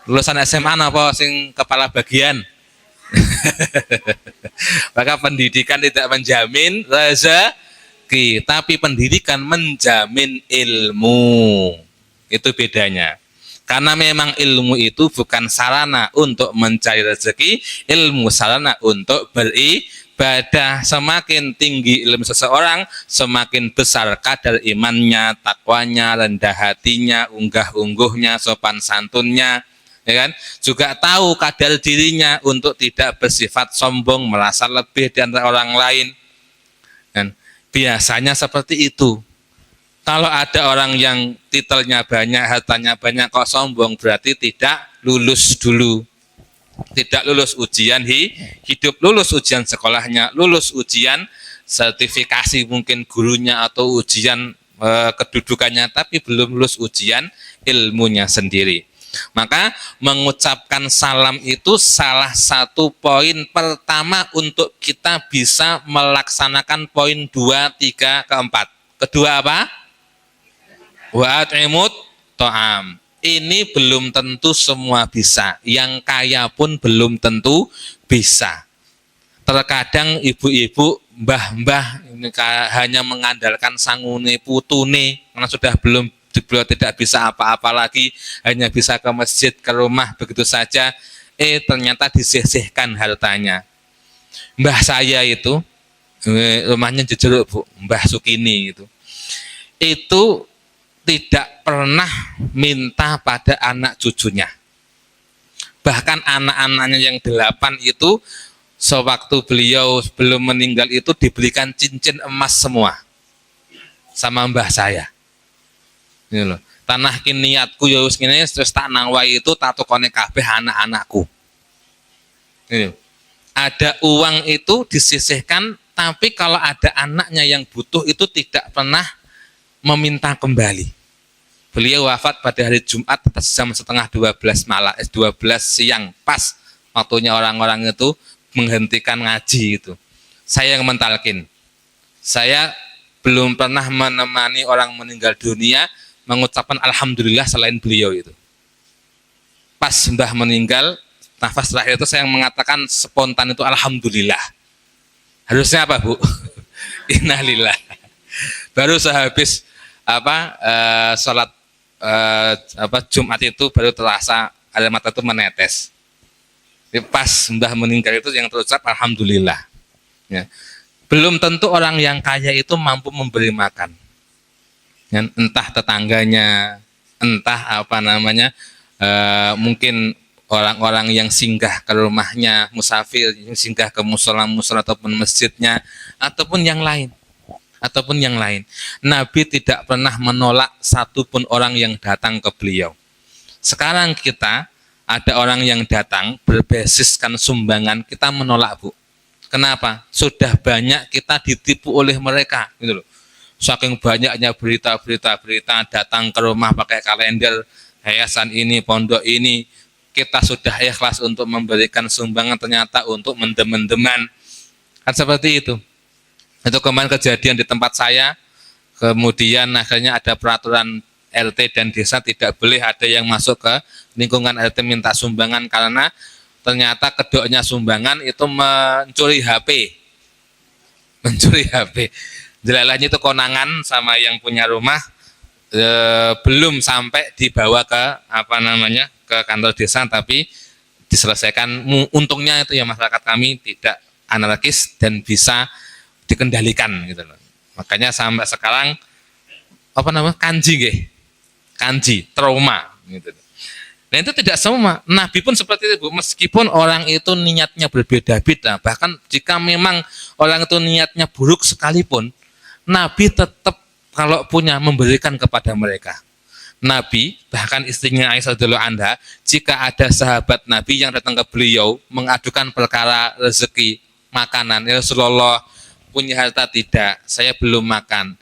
Lulusan SMA apa sing kepala bagian? Maka pendidikan tidak menjamin rezeki, tapi pendidikan menjamin ilmu. Itu bedanya. Karena memang ilmu itu bukan sarana untuk mencari rezeki, ilmu sarana untuk beribadah. Semakin tinggi ilmu seseorang, semakin besar kadar imannya, takwanya, rendah hatinya, unggah-ungguhnya, sopan santunnya, ya kan? Juga tahu kadar dirinya untuk tidak bersifat sombong, merasa lebih di antara orang lain. Dan biasanya seperti itu. Kalau ada orang yang titelnya banyak, hartanya banyak kok sombong, berarti tidak lulus dulu. Tidak lulus ujian hidup, lulus ujian sekolahnya, lulus ujian sertifikasi mungkin gurunya atau ujian kedudukannya, tapi belum lulus ujian ilmunya sendiri. Maka mengucapkan salam itu salah satu poin pertama untuk kita bisa melaksanakan poin 2, 3, keempat. Kedua apa? Wa'at'imut to'am. Ini belum tentu semua bisa. Yang kaya pun belum tentu bisa. Terkadang ibu-ibu, mbah-mbah hanya mengandalkan sangune putune, karena sudah beliau tidak bisa apa-apa lagi, hanya bisa ke masjid, ke rumah, begitu saja. Ternyata disisihkan hartanya. Mbah saya itu, rumahnya di Jeruk Bu, Mbah Sukini itu tidak pernah minta pada anak cucunya. Bahkan anak-anaknya yang 8 itu, sewaktu beliau belum meninggal itu diberikan cincin emas semua sama mbah saya. Ini loh. Tanah niatku ya wis ngene, terus tak nangwai itu tak tukone kabeh anak-anakku. Ini. Ada uang itu disisihkan, tapi kalau ada anaknya yang butuh itu tidak pernah meminta kembali. Beliau wafat pada hari Jumat jam setengah 12 malam, 12 siang, pas waktunya orang-orang itu menghentikan ngaji itu. Saya yang mentalkin. Saya belum pernah menemani orang meninggal dunia mengucapkan alhamdulillah selain beliau itu. Pas mbah meninggal, nafas terakhir itu saya mengatakan spontan itu alhamdulillah. Harusnya apa Bu? Innalillah. Baru sehabis sholat Jumat itu baru terasa air mata itu menetes. Jadi pas mbah meninggal itu yang terucap alhamdulillah. Ya. Belum tentu orang yang kaya itu mampu memberi makan. Ya, entah tetangganya, entah mungkin orang-orang yang singgah ke rumahnya, musafir yang singgah ke musola ataupun masjidnya, ataupun yang lain. Nabi tidak pernah menolak satupun orang yang datang ke beliau. Sekarang kita ada orang yang datang berbasiskan sumbangan, kita menolak Bu. Kenapa? Sudah banyak kita ditipu oleh mereka, gitu loh. Saking banyaknya berita datang ke rumah pakai kalender yayasan ini, pondok ini, kita sudah ikhlas untuk memberikan sumbangan, ternyata untuk mendem-mendeman. Kan seperti itu. Itu kemarin kejadian di tempat saya, kemudian akhirnya ada peraturan RT dan desa tidak boleh ada yang masuk ke lingkungan RT minta sumbangan karena ternyata kedoknya sumbangan itu mencuri HP. Jelalanya itu konangan sama yang punya rumah, belum sampai dibawa ke ke kantor desa, tapi diselesaikan. Untungnya itu ya masyarakat kami tidak anarkis dan bisa dikendalikan gitu loh. Makanya sampai sekarang kanji trauma gitu. Nah itu tidak semua. Nabi pun seperti itu Bu. Meskipun orang itu niatnya berbeda-beda, bahkan jika memang orang itu niatnya buruk sekalipun, Nabi tetap kalau punya memberikan kepada mereka. Nabi, bahkan istrinya Aisyah radhiyallahu anha, jika ada sahabat Nabi yang datang ke beliau mengadukan perkara rezeki, makanan, ya Rasulullah punya harta tidak, saya belum makan.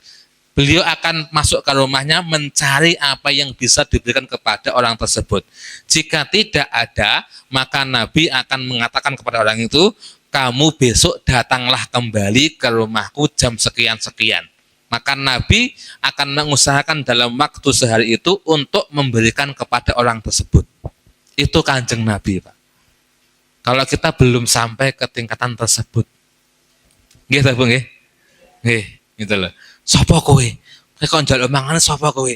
Beliau akan masuk ke rumahnya mencari apa yang bisa diberikan kepada orang tersebut. Jika tidak ada, maka Nabi akan mengatakan kepada orang itu, kamu besok datanglah kembali ke rumahku jam sekian-sekian. Maka Nabi akan mengusahakan dalam waktu sehari itu untuk memberikan kepada orang tersebut. Itu Kanjeng Nabi, Pak. Kalau kita belum sampai ke tingkatan tersebut. Nggih ta, Bu, nggih? Nggih, gitu loh. Sapa kowe? Kowe kok njaluk mangan sapa kowe?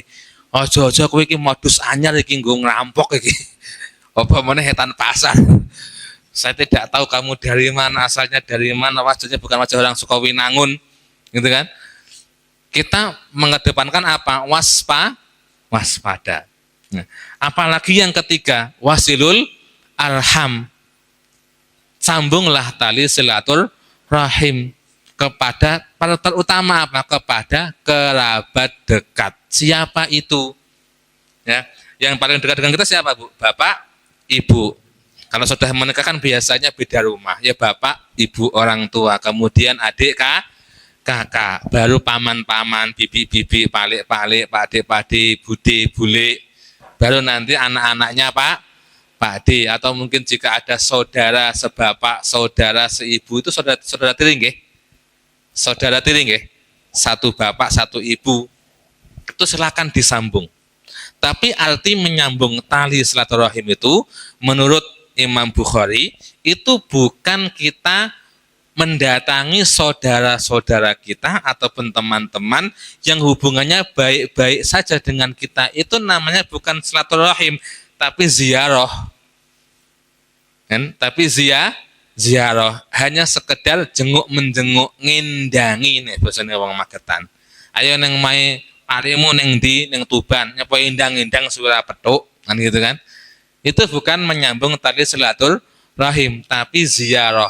Aja-aja kowe iki modus anyar iki nggo ngerampok iki. Apa meneh etan pasar. Saya tidak tahu kamu dari mana, asalnya dari mana, wajahnya bukan wajah orang Sukawinangun, gitu kan? Kita mengedepankan apa? Waspada. Nah, apalagi yang ketiga, wasilul arham. Sambunglah tali silaturahim kepada, terutama apa? Kepada kerabat dekat. Siapa itu? Ya, yang paling dekat dengan kita siapa, Bu? Bapak, Ibu. Kalau sudah menikah kan biasanya beda rumah. Ya bapak, ibu, orang tua, kemudian adik, kakak, baru paman-paman, bibi-bibi, palik-palik, pakde-pakde, bude, bule. Baru nanti anak-anaknya Pak D, atau mungkin jika ada saudara sebapak, saudara seibu, itu saudara tiri nggih? Saudara tiri nggih? Satu bapak, satu ibu. Itu silakan disambung. Tapi arti menyambung tali silaturahim itu menurut Imam Bukhari itu bukan kita mendatangi saudara-saudara kita ataupun teman-teman yang hubungannya baik-baik saja dengan kita. Itu namanya bukan silaturahim, tapi ziarah. Kan? Tapi ziarah hanya sekedar jenguk-menjenguk, ngindangi nih bahasane wong Magetan. Ayo neng mai parimu neng di neng Tuban, nyapa indang-indang suara petuk, kan gitu kan? Itu bukan menyambung tali silaturahim, tapi ziarah.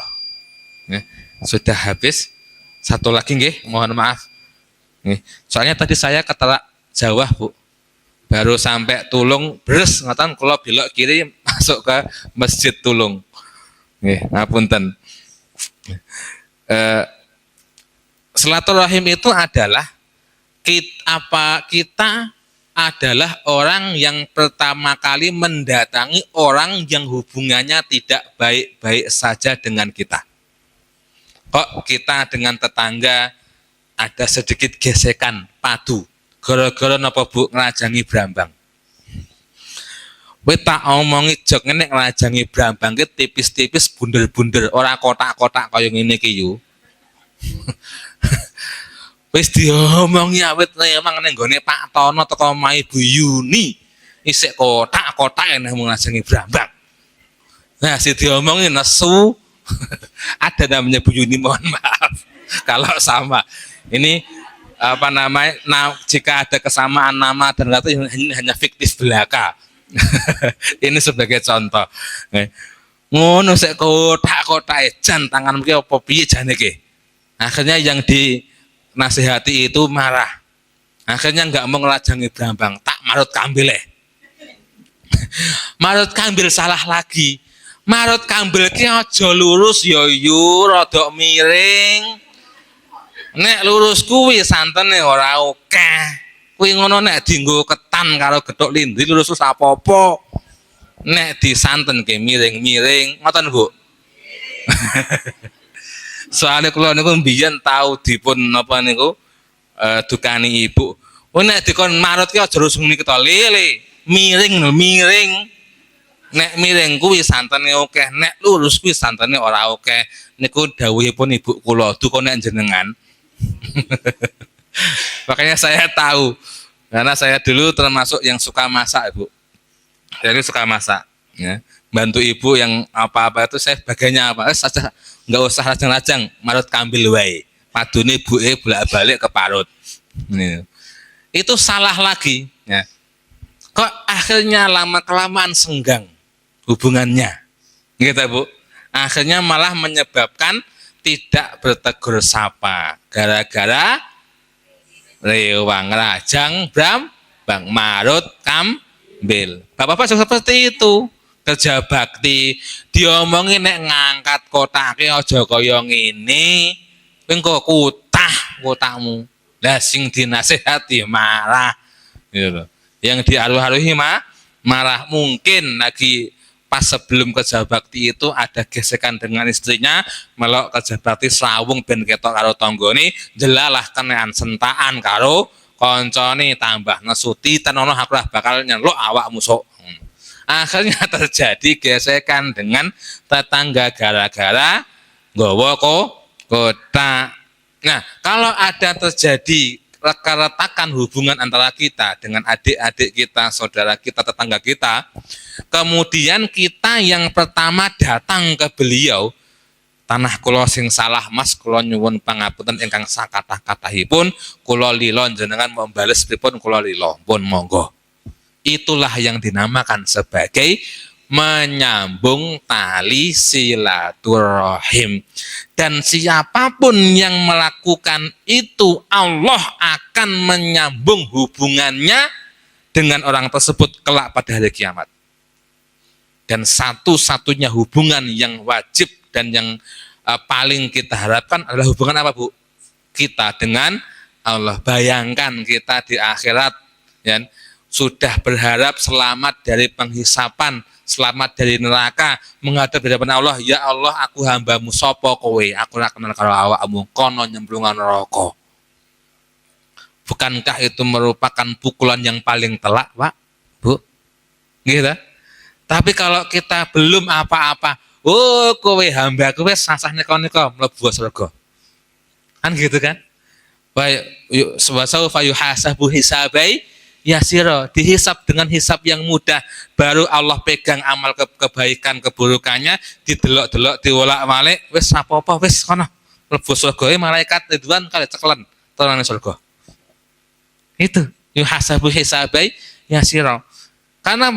Ya, sudah habis. Satu lagi nggih, mohon maaf. Nggih. Soalnya tadi saya ke Telak Jawa, Bu. Baru sampai Tulung, bres ngoten kula belok kiri masuk ke Masjid Tulung. Nggih, ngapunten. Silaturahim itu adalah kita adalah orang yang pertama kali mendatangi orang yang hubungannya tidak baik-baik saja dengan kita. Kok kita dengan tetangga ada sedikit gesekan padu, gara-gara napa Bu nglajangi Brambang. Kowe tak omongi jog ngene nglajangi Brambang ki tipis-tipis bunder-bunder, ora kotak-kotak kaya ngene iki yo. Wis diomongi awit emang ning gone Pak Tono teko omahe Bu Yuni isik kotak-kotak enek nglajangi Brambang. Nah, si diomongi nesu. Ada namanya Bu Yuni, mohon maaf kalau sama. Ini apa namanya? Nah, jika ada kesamaan nama dan kata ini hanya fiktif belaka. Ini sebagai contoh. Ngono sik kotak-kotak jan tangan mriki apa piye jane iki. Akhirnya yang dinasihati itu marah. Akhirnya enggak mau ngelajangi Brambang, tak marut kambil Marut kambil salah lagi. Marut kambil ki aja lurus ya yu, rada miring. Nek lurus kuwi santene ora akeh. Kuwi ngono nek dienggo ketan karo gethuk lindi lurus apa-apa. Nek disantenke miring-miring, ngoten Bu. Soalnya kula niku mbiyen tau dipun napa niku dukani ibu. Oh nek dikon marut ki aja lurus ngene to, lele. Miring lho, miring. Nek miring kuwi santene akeh, nek lurus kuwi santene ora akeh. Niku dawuhipun ibu kula, duka nek jenengan. Makanya saya tahu, karena saya dulu termasuk yang suka masak, Ibu. Jadi suka masak, ya. Bantu ibu yang apa-apa itu saya bagiannya apa? Saja nggak usah lajang-lajang, marut kambil wae. Padune ibuke bolak-balik ke parut. Itu salah lagi, ya. Kok akhirnya lama-kelamaan senggang hubungannya, gitu Bu. Akhirnya malah menyebabkan tidak bertegur sapa gara-gara rewang rajang bang marut kambil. Bapak-bapak seperti itu, kerja bakti diomongin nek ngangkat kotake aja kaya ngene engko kutah kotakmu. Lah sing dinasehati marah. Gitu loh. Yang diaruh-aruhi marah. Mungkin lagi pas sebelum kerja bakti itu ada gesekan dengan istrinya, melok kerja bakti sawung ben ketok karo tanggane, jelalah kenean sentaan karo koncone tambah nesuti tenono aku lah bakal nyeluk awakmu sok. Akhirnya terjadi gesekan dengan tetangga gara-gara nggawa kotak. Nah, kalau ada terjadi retakan hubungan antara kita dengan adik-adik kita, saudara kita, tetangga kita, kemudian kita yang pertama datang ke beliau, tanah kula sing salah Mas, kula nyuwun pangapunten ingkang sakathah-kathahipun, kula lila jenengan membales pripun kula lila, pun monggo. Itulah yang dinamakan sebagai menyambung tali silaturahim. Dan siapapun yang melakukan itu, Allah akan menyambung hubungannya dengan orang tersebut kelak pada hari kiamat. Dan satu-satunya hubungan yang wajib dan yang paling kita harapkan adalah hubungan apa, Bu? Kita dengan Allah. Bayangkan kita di akhirat, ya, sudah berharap selamat dari penghisapan, selamat dari neraka, menghadap di hadapan Allah. Ya Allah, aku hambamu sopo kowe, aku ora kenal karo awakmu, kono nyemplungan neraka. Bukankah itu merupakan pukulan yang paling telak, Pak? Bu? Gitu. Tapi kalau kita belum apa-apa, oh kowe hamba kowe sasah nika mlebu surga. Kan gitu kan? Wa yusawfa yuhasabu hisabai yasira, dihisap dengan hisap yang mudah, baru Allah pegang amal kebaikan keburukannya, didelok-delok diwolak-walik, wis apa-apa wis kono mlebu surga, malaikat ridwan kali ceklen terane surga. Itu yuhasabu hisabai yasira. Karena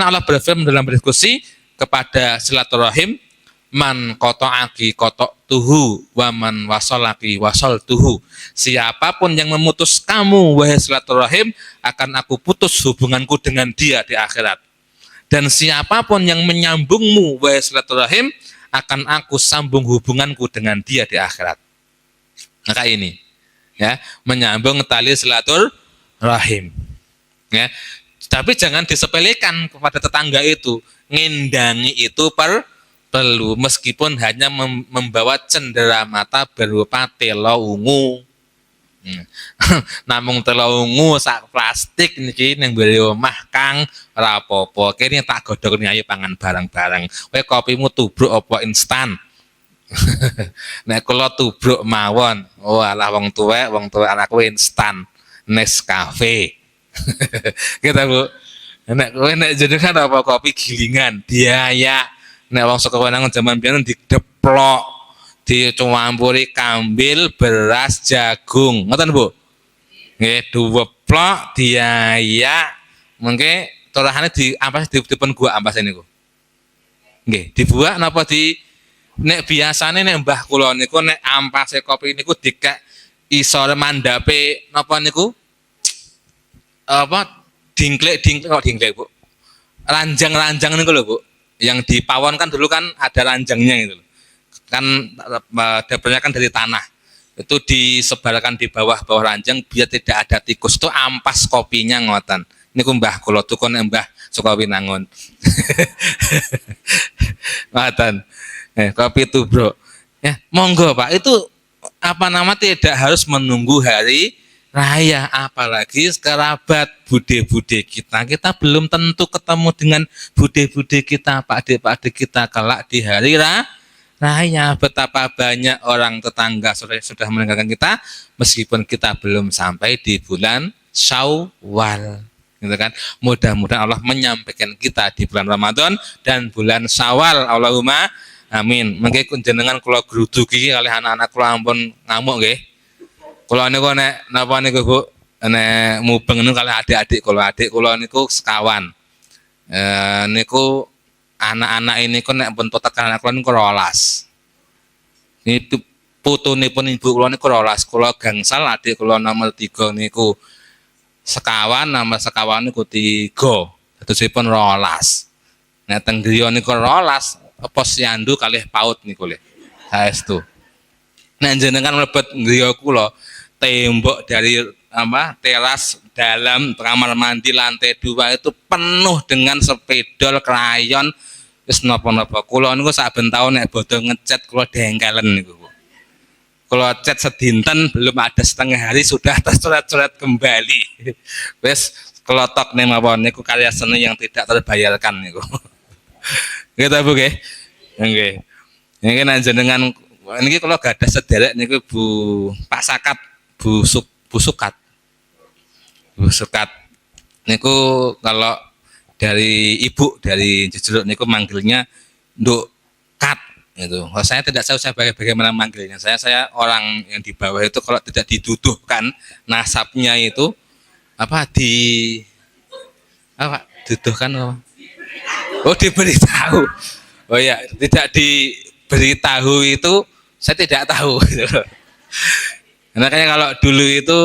Allah berfirman dalam berdiskusi kepada silaturahim, man qata'aki qata'tuhu wa man wasalaki wasaltuhu. Siapapun yang memutus kamu wahai silaturahim, akan aku putus hubunganku dengan dia di akhirat. Dan siapapun yang menyambungmu wahai silaturahim, akan aku sambung hubunganku dengan dia di akhirat. Maka ini, ya, menyambung tali silaturahim. Ya. Tapi jangan disepelekan kepada tetangga itu. Ngindangi itu perlu, meskipun hanya membawa cenderamata berupa telo ungu. Namung telo ungu sak plastik niki ning mburi omah Kang, ora apa-apa. Kene tak godhog ayo pangan bareng-bareng. Kowe kopimu tubruk apa instan? Nek kula tubruk mawon. Oh alah wong tuwek anakku instan. Nescafe. Kita Bu. Nek jenengan apa kopi gilingan, biaya. Nek wong saka wenang jaman biyen dideplok, dicampuri kambil, beras, jagung. Ngoten Bu? Nggih, duweplok diayak. Mengke torahane di ampas dipun gua ampas niku. Nggih, dibuak napa di nek biasane nek mbah kula niku nek ampase kopi niku dikek isore mandape napa niku? Apa dingklek Bu, ranjang niku lho Bu, yang di pawon kan dulu kan ada ranjangnya gitu loh, kan dapurnya kan dari tanah, itu disebarkan di bawah ranjang biar tidak ada tikus, itu ampas kopinya ngoten. Niku mbah kula tukun mbah saka Winangun. Ngoten. Kopi itu Bro, ya monggo Pak, itu apa nama tidak harus menunggu hari raya, apalagi kerabat bude-bude kita belum tentu ketemu dengan bude-bude kita, pakde kita kelak di hari raya. Betapa banyak orang tetangga sudah meninggalkan kita meskipun kita belum sampai di bulan Syawal, gitu kan. Mudah-mudahan Allah menyampaikan kita di bulan Ramadan dan bulan Syawal. Allahumma amin. Mengke jenengan kula gruduki kalih anak-anak kula ampun ngamuk nggih. Kula niku nek napa niku Bu, nek mubeng niku kalih adik kula niku sekawan. Niku anak-anak ini kok nek pun tekan anak kula niku 12. Itu putunipun ibu kula niku 12. Kula gangsal, adik kula nomor 3 niku sekawan, nama sekawan niku 3. Dadosipun 12. Nek teng griya niku 12, posyandu kalih PAUD niku le. Saestu. Nek jenengan mlebet griya kula tembok dari teras dalam kamar mandi lantai 2 itu penuh dengan spidol, krayon, wis napa-napa. Kula niku saben taun nek bodho ngecat kula dengkelen niku. Kula cat sedinten belum ada setengah hari sudah tercoret-coret kembali. Wis kelotok nih mawon niku karya seni yang tidak terbayarkan niku. Nggih ta Bu nggih? Nggih. Niki panjenengan niki kula gadah sederek niku Bu Pak Sakat, Bu Sukat. Bu Sukat niku kalau dari ibu dari Jejuruk niku manggilnya Nduk Kat gitu. Kalau saya tidak tahu saya bagaimana manggilnya. Saya orang yang di bawah itu kalau tidak dituduhkan nasabnya itu duduhkan apa? Oh, diberitahu. Oh ya, tidak diberitahu itu saya tidak tahu gitu. Makanya kalau dulu itu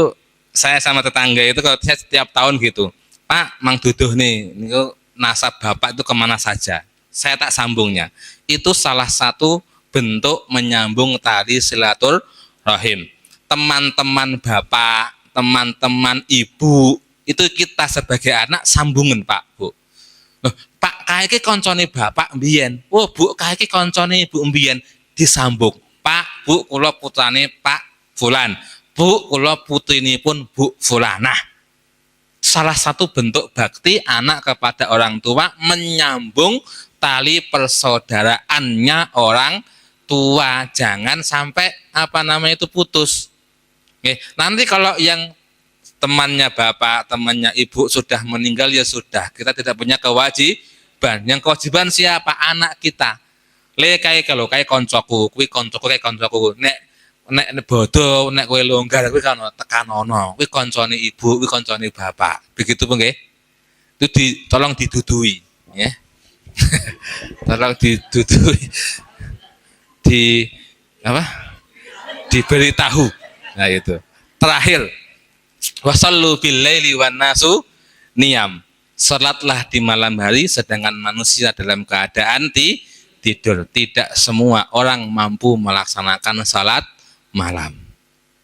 saya sama tetangga itu kalau saya setiap tahun gitu, Pak, Mang Duduh nih, niku nasab bapak itu kemana saja? Saya tak sambungnya. Itu salah satu bentuk menyambung tali silaturahim. Teman-teman bapak, teman-teman ibu, itu kita sebagai anak sambungin Pak, Bu. Pak, kae iki koncone bapak mbiyen. Oh, Bu, kae iki koncone ibu mbiyen, disambung. Pak, Bu, kula putrane Pak Fulan. Bu, kula putrinipun Bu Fulanah. Salah satu bentuk bakti anak kepada orang tua menyambung tali persaudaraannya orang tua. Jangan sampai itu putus. Oke, nanti kalau yang temannya bapak, temannya ibu sudah meninggal ya sudah. Kita tidak punya kewajiban. Yang kewajiban siapa? Anak kita. Le kae kalau kae koncoku, kuwi koncoku kae koncoku. Nek bodoh, nek kowe longgar kuwi kan tekan ono. Kuwi koncone ibu, kuwi koncone bapak. Begitu Bu nggih. Itu tolong didudui, ya. Tolong didudui. Diberitahu. Nah itu. Terakhir, wasallu bil laili wan nasu niyam. Salatlah di malam hari sedangkan manusia dalam keadaan tidur. Tidak semua orang mampu melaksanakan salat malam.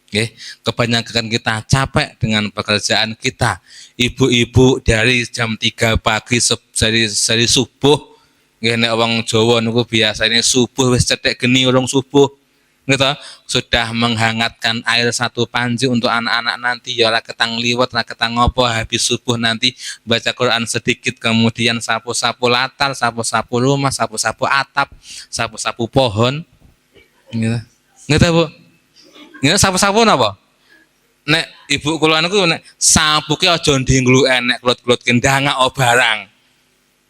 Oke, kebanyakan kita capek dengan pekerjaan kita. Ibu-ibu dari jam 3 pagi dari subuh. Nggih nek wong Jawa niku biasanya subuh wis cethek geni urung subuh. Gitu, sudah menghangatkan air 1 panci untuk anak-anak nanti ya ora ketang liwet, ora ketang ngopo, habis subuh nanti baca Quran sedikit, kemudian sapu-sapu latar, sapu-sapu rumah, sapu-sapu atap, sapu-sapu pohon. Gitu. Gitu Bu. Ini sapu-sapu napa? Nek ibu kula niku nek sapuke aja ndingluke nek klut-klutke ndangak barang.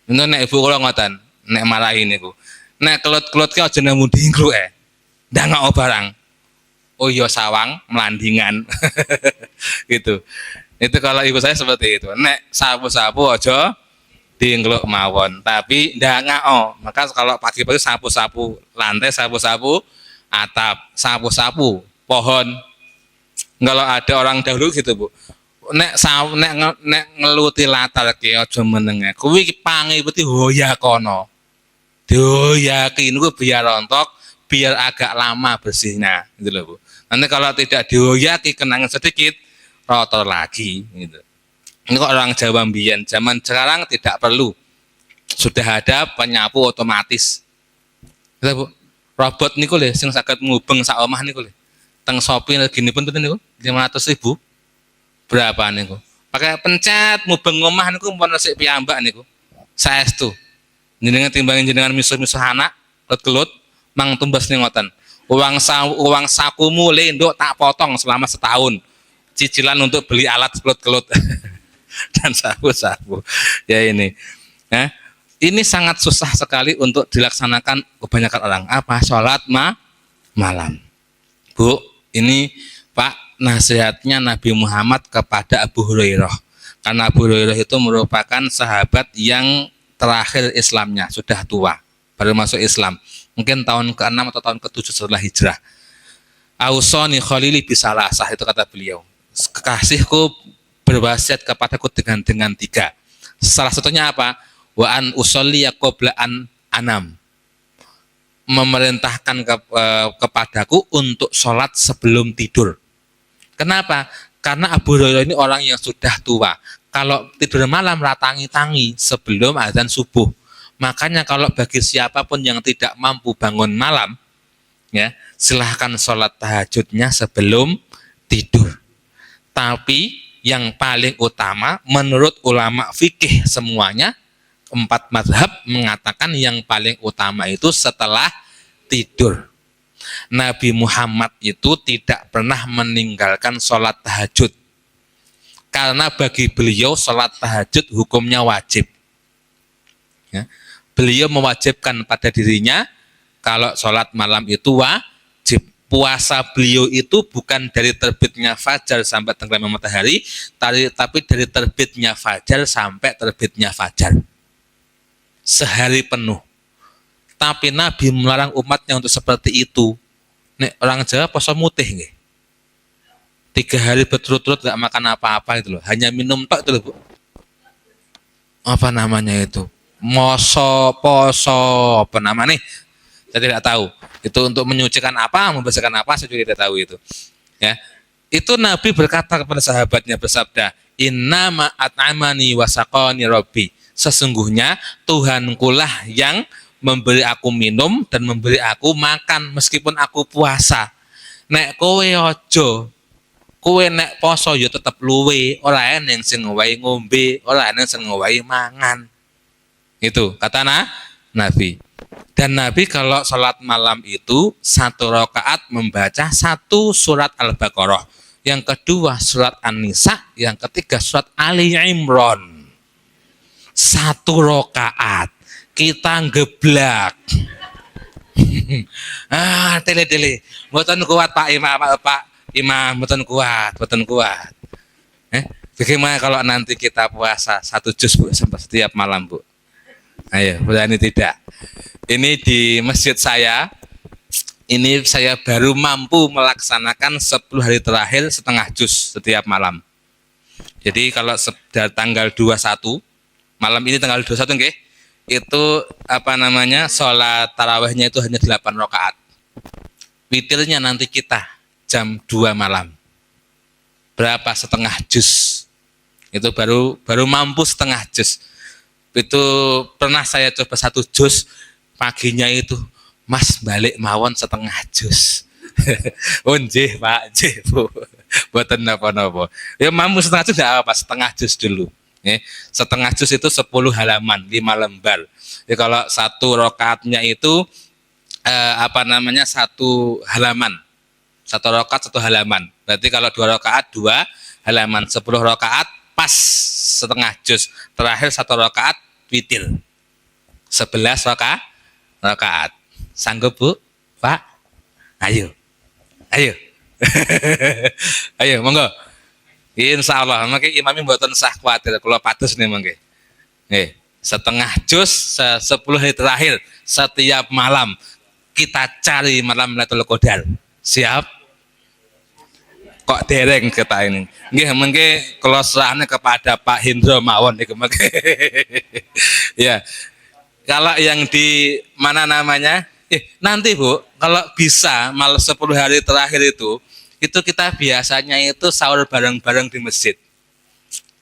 Itu nek ibu kula ngoten, nek marahi niku. Nek klut-klutke aja nemu ndingluke. Ndangak barang. Oh iya sawang melandingan. Gitu. Itu kalau ibu saya seperti itu. Nek sapu-sapu aja dingluk mawon, tapi ndangak. Maka kalau pagi-pagi sapu-sapu lantai, sapu-sapu atap, sapu-sapu pohon. Kalau ada orang dahulu gitu Bu, nek ngeluti latar ki aja menenge. Kuwi pangipeti hoya kono. Dioyaki niku biar rontok, biar agak lama bersihnya, gitu loh Bu. Nanti kalau tidak dioyaki kenangan sedikit, rotor lagi, gitu. Ini kok orang Jawa mbiyen, zaman sekarang tidak perlu. Sudah ada penyapu otomatis. Gitu Bu. Robot niku lho sing saged ngubeng sak omah niku lho. Teng Shopee gini pun betul niku 500.000. Berapa niku? Pakai pencet mubeng omah niku pun resik piyambak niku. Saestu. Jenengan timbangin jenengan misuh-misuh anak, kelut-kelut, mang tumbas ning ngoten. Uang sakumu lendok tak potong selama setahun. Cicilan untuk beli alat kelut-kelut dan sapu-sapu. Ya ini. Nah, ini sangat susah sekali untuk dilaksanakan kebanyakan orang. Apa? Sholat malam. Bu, ini Pak nasihatnya Nabi Muhammad kepada Abu Hurairah. Karena Abu Hurairah itu merupakan sahabat yang terakhir Islamnya, sudah tua, baru masuk Islam. Mungkin tahun ke-6 atau tahun ke-7 setelah hijrah. Ausoni khalili bisalasah, itu kata beliau. Kekasihku berwasiat kepadaku dengan 3. Salah satunya apa? Wa an usolliya qabla an anam. Memerintahkan kepadaku untuk sholat sebelum tidur. Kenapa? Karena Abu Hurairah ini orang yang sudah tua. Kalau tidur malam ratangi-tangi sebelum azan subuh. Makanya kalau bagi siapapun yang tidak mampu bangun malam, ya silahkan sholat tahajudnya sebelum tidur. Tapi yang paling utama menurut ulama fikih semuanya, 4 mazhab mengatakan yang paling utama itu setelah tidur. Nabi Muhammad itu tidak pernah meninggalkan sholat tahajud. Karena bagi beliau sholat tahajud hukumnya wajib. Ya. Beliau mewajibkan pada dirinya kalau sholat malam itu wajib. Puasa beliau itu bukan dari terbitnya fajar sampai tenggelamnya matahari, tapi dari terbitnya fajar sampai terbitnya fajar. Sehari penuh. Tapi Nabi melarang umatnya untuk seperti itu. Nek orang Jawa poso mutih nggih. 3 hari berturut-turut gak makan apa-apa itu loh, hanya minum tok itu loh, Bu. Apa namanya itu? Poso, apa namanya? Saya tidak tahu. Itu untuk menyucikan apa, membersihkan apa, saya juga tidak tahu itu. Ya. Itu Nabi berkata kepada sahabatnya, bersabda, "Inna ma at'amani wa saqani Rabbi." Sesungguhnya Tuhankulah yang memberi aku minum dan memberi aku makan meskipun aku puasa. Nek kowe ojo, kowe nek poso ya tetep luwe, ora eneng sing ngowahi ngombe, ora eneng sing ngowahi mangan. Itu kata Nabi. Dan Nabi kalau sholat malam itu 1 rakaat membaca 1 surat Al-Baqarah, yang kedua surat An-Nisa, yang ketiga surat Ali Imran. 1 rakaat kita geblak. Tele-tele, mboten kuat Pak Imam, mboten kuat. Bagaimana kalau nanti kita puasa 1 juz Bu sampai setiap malam Bu? Ayo, berani tidak? Ini di masjid saya, ini saya baru mampu melaksanakan 10 hari terakhir setengah juz setiap malam. Jadi kalau tanggal 21, malam ini tanggal 21 nggih, itu apa namanya, sholat tarawihnya itu hanya 8 rakaat. Witirnya nanti kita jam 2 malam. Berapa? Setengah juz. Itu baru mampu setengah juz. Itu pernah saya coba 1 juz, paginya itu, Mas balik mawon setengah juz. Oh nggih Pak, nggih Bu. Mboten napa-napa. Ya mampu setengah juz enggak apa, setengah juz dulu. Setengah juz itu 10 halaman, 5 lembar. Jadi kalau 1 rakaatnya itu 1 halaman. 1 rakaat 1 halaman. Berarti kalau 2 rakaat 2 halaman, 10 rakaat pas setengah juz. Terakhir 1 rakaat witir. 11 rakaat. Sanggup Bu? Pak? Ayo. Ayo, monggo. Insya Allah, maka imami mboten sah kuatir kalau patus nih mangke. Setengah juz 10 hari terakhir setiap malam kita cari malam Lailatul Qadar. Siap? Kok dereng kita ini? Nggih mengke kula serahne kepada Pak Hendro mawon niku mangke. Ya. Kalau yang di mana namanya? Nanti Bu, kalau bisa malam 10 hari terakhir itu kita biasanya itu sahur bareng-bareng di masjid.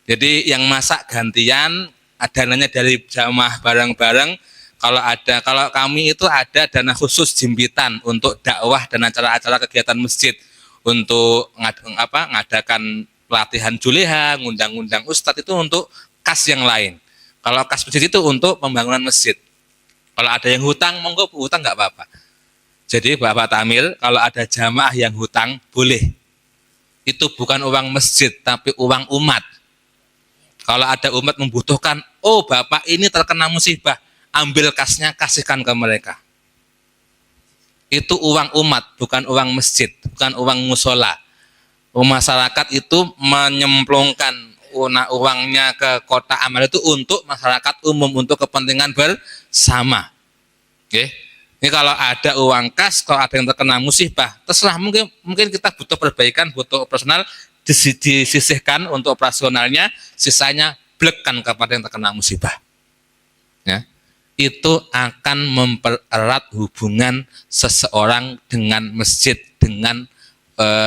Jadi yang masak gantian, dananya dari jamaah bareng-bareng. Kalau kami itu ada dana khusus jimpitan untuk dakwah dan acara-acara kegiatan masjid, untuk ngadakan pelatihan juleha, ngundang-undang ustadz, itu untuk kas yang lain. Kalau kas masjid itu untuk pembangunan masjid. Kalau ada yang hutang, monggo hutang nggak apa-apa. Jadi Bapak Tamil, kalau ada jamaah yang hutang, boleh. Itu bukan uang masjid, tapi uang umat. Kalau ada umat membutuhkan, oh Bapak ini terkena musibah, ambil kasnya, kasihkan ke mereka. Itu uang umat, bukan uang masjid, bukan uang musola. Masyarakat itu menyemplungkan uangnya ke kotak amal itu untuk masyarakat umum, untuk kepentingan bersama. Oke. Ini kalau ada uang kas, kalau ada yang terkena musibah, terserah, mungkin kita butuh perbaikan, butuh operasional, disisihkan untuk operasionalnya, sisanya blekkan kepada yang terkena musibah. Ya. Itu akan mempererat hubungan seseorang dengan masjid, dengan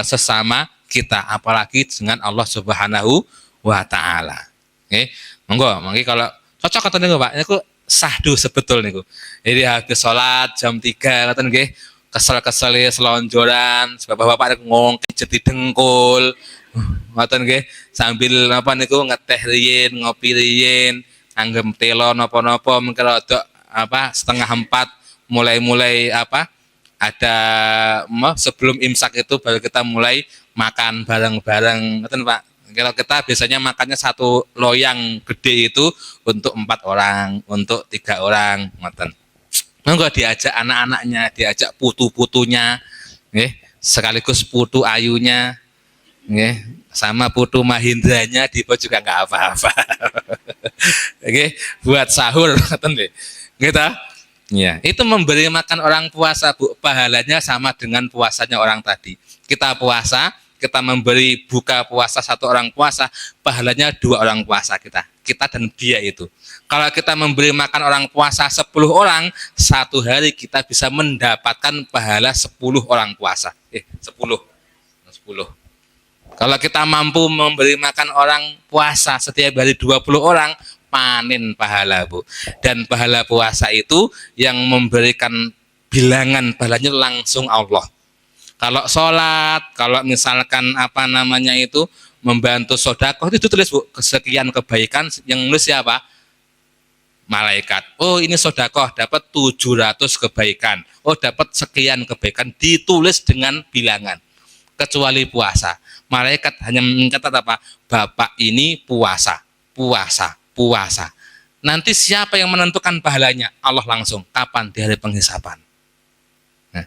sesama kita, apalagi dengan Allah Subhanahu wa taala. Nggih. Monggo, mangke kalau cocok ngoten niku Pak, niku sahdu sebetul niku. Jadi habis salat jam 3 ngoten nggih, kesel-kesel selonjoran, bapak-bapak ngongki jeti dengkul. Ngoten nggih, sambil apa niku ngeteh riyin, ngopi riyin, anggem telo napa-napa mengko rada apa setengah 4 mulai apa ada sebelum imsak itu baru kita mulai makan bareng-bareng ngoten Pak. Kalau kita biasanya makannya satu loyang gede itu untuk 4 orang, untuk 3 orang ngoten. Monggo diajak anak-anaknya, diajak putu-putunya, nggih, sekaligus putu ayunya, nggih, sama putu Mahindranya dibawa juga nggak apa-apa. Oke, buat sahur ngoten nggih. Gitu. Ya, itu memberi makan orang puasa, Bu. Pahalanya sama dengan puasanya orang tadi. Kita puasa, kita memberi buka puasa 1 orang puasa, pahalanya 2 orang puasa kita dan dia itu. Kalau kita memberi makan orang puasa 10 orang, 1 hari kita bisa mendapatkan pahala 10 orang puasa. 10. Kalau kita mampu memberi makan orang puasa setiap hari 20 orang, panen pahala, Bu. Dan pahala puasa itu yang memberikan bilangan pahalanya langsung Allah. Kalau sholat, kalau misalkan apa namanya itu membantu sedekah itu tulis Bu, sekian kebaikan, yang nulis siapa? Malaikat. Oh, ini sedekah dapat 700 kebaikan. Oh, dapat sekian kebaikan, ditulis dengan bilangan. Kecuali puasa. Malaikat hanya mencatat apa? Bapak ini puasa. Nanti siapa yang menentukan pahalanya? Allah langsung. Kapan? Di hari penghisapan. Nah,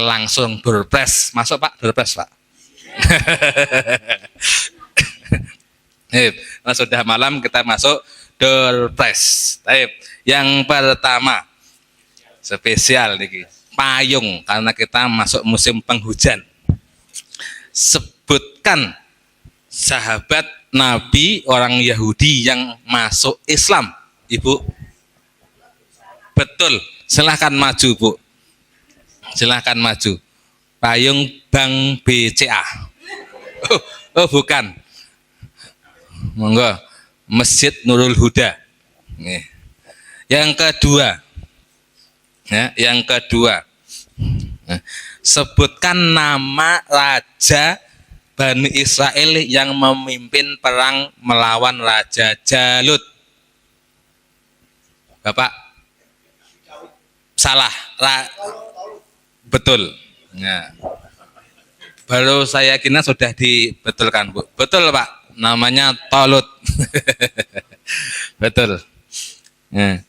langsung doorpress. Masuk Pak, doorpress Pak. Nah, sudah malam kita masuk doorpress. Yang pertama spesial nih, payung, karena kita masuk musim penghujan. Sebutkan sahabat Nabi orang Yahudi yang masuk Islam, Ibu. Betul, silahkan maju Bu, silahkan maju. Payung Bank BCA. Oh bukan, monggo Masjid Nurul Huda. Yang kedua, sebutkan nama raja Bani Israel yang memimpin perang melawan Raja Jalut. Bapak salah, betul. Nah, baru saya kira sudah dibetulkan Bu. Betul Pak, namanya Tolut. Betul. Nah,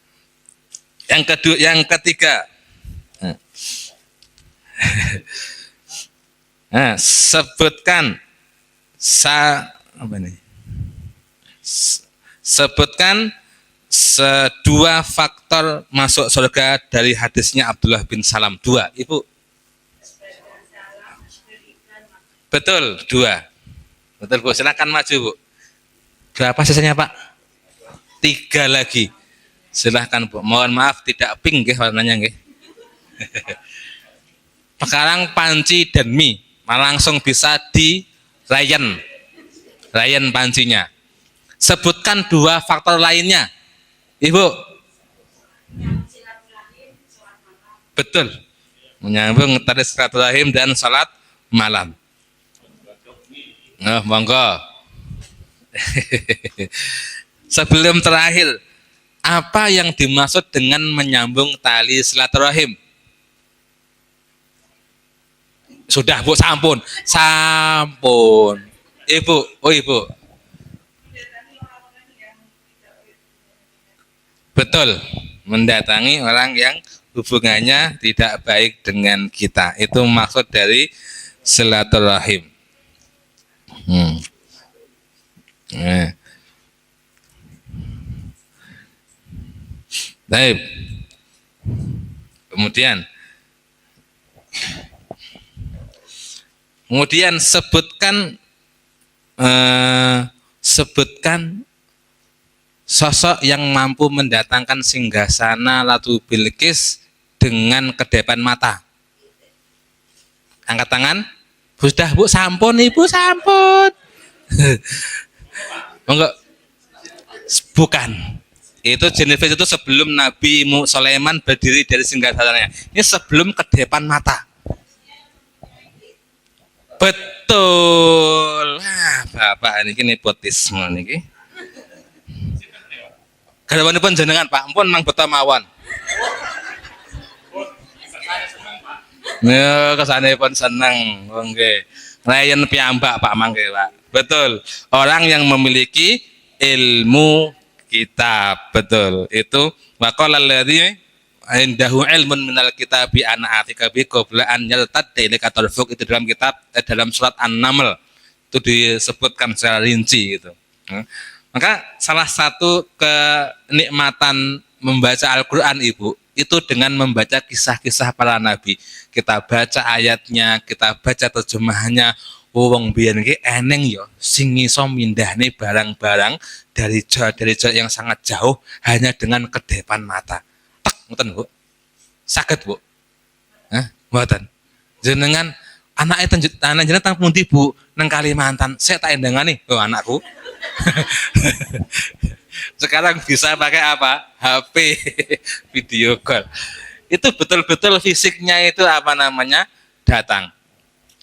yang ketiga. Nah, sebutkan sebutkan 2 faktor masuk surga dari hadisnya Abdullah bin Salam. 2, Ibu. Betul, 2. Betul Bu, silakan maju Bu. Berapa sisanya Pak? 3 lagi. Silahkan Bu. Mohon maaf tidak pink nggih warnanya nggih. Sekarang panci dan mie langsung bisa di Ryan pancinya. Sebutkan 2 faktor lainnya, Ibu. Betul, menyambung tadi silaturahim dan salat malam. Nah, monggo. Sebelum terakhir, apa yang dimaksud dengan menyambung tali silaturahim? Sudah Bu, sampun. Ibu, Ibu. Betul, mendatangi orang yang hubungannya tidak baik dengan kita. Itu maksud dari silaturahim. Baik. Kemudian sebutkan sosok yang mampu mendatangkan singgasana Ratu Bilqis dengan kedepan mata. Angkat tangan. Sudah Bu, sampun Ibu, sampun. Monggo. Bukan. Itu Genesis itu sebelum Nabi Sulaiman berdiri dari singgasananya. Ini sebelum kedepan mata. Betul. Nah, Bapak ini nepotisme niki. Garwanipun jenengan Pak, ampun mang beto mawon. Ya, kesanipun seneng. Nggih. Rayen piyambak Pak mangke, Pak. Betul. Orang yang memiliki ilmu kitab, betul. Itu waqala alladzi indahu ilmun minal kitabi ana atika bi qabla an yaltadda ilaika tarfuk, itu dalam kitab dalam surat An-Naml. Itu disebutkan secara rinci gitu. Maka salah satu kenikmatan membaca Al-Qur'an Ibu itu dengan membaca kisah-kisah para nabi. Kita baca ayatnya, kita baca terjemahannya. Wong biyen iki eneng ya sing iso mindahne barang-barang dari jarak yang sangat jauh hanya dengan kedepan mata. Tek ngoten Bu. Saged Bu. Hah, mboten. Jenengan anake anak jenengan teng pundi Bu? Nang Kalimantan. Saya tak endangane, oh anakku. Sekarang bisa pakai apa? HP, video call. Itu betul-betul fisiknya itu apa namanya?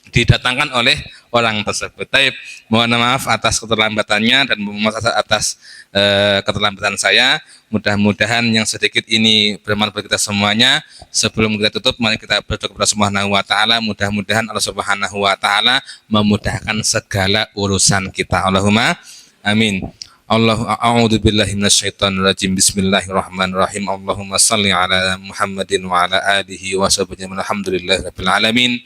Didatangkan oleh orang tersebut. Tapi mohon maaf atas keterlambatannya dan atas keterlambatan saya. Mudah-mudahan yang sedikit ini bermanfaat bagi kita semuanya. Sebelum kita tutup, mari kita berdoa kepada Subhanahu wa taala. Mudah-mudahan Allah Subhanahu wa taala memudahkan segala urusan kita. Allahumma amin. A'udzu billahi minasyaitonir rajim. Bismillahirrahmanirrahim. Allahumma shalli ala Muhammadin wa ala alihi wa sahbihi. Alhamdulillahirabbil alamin.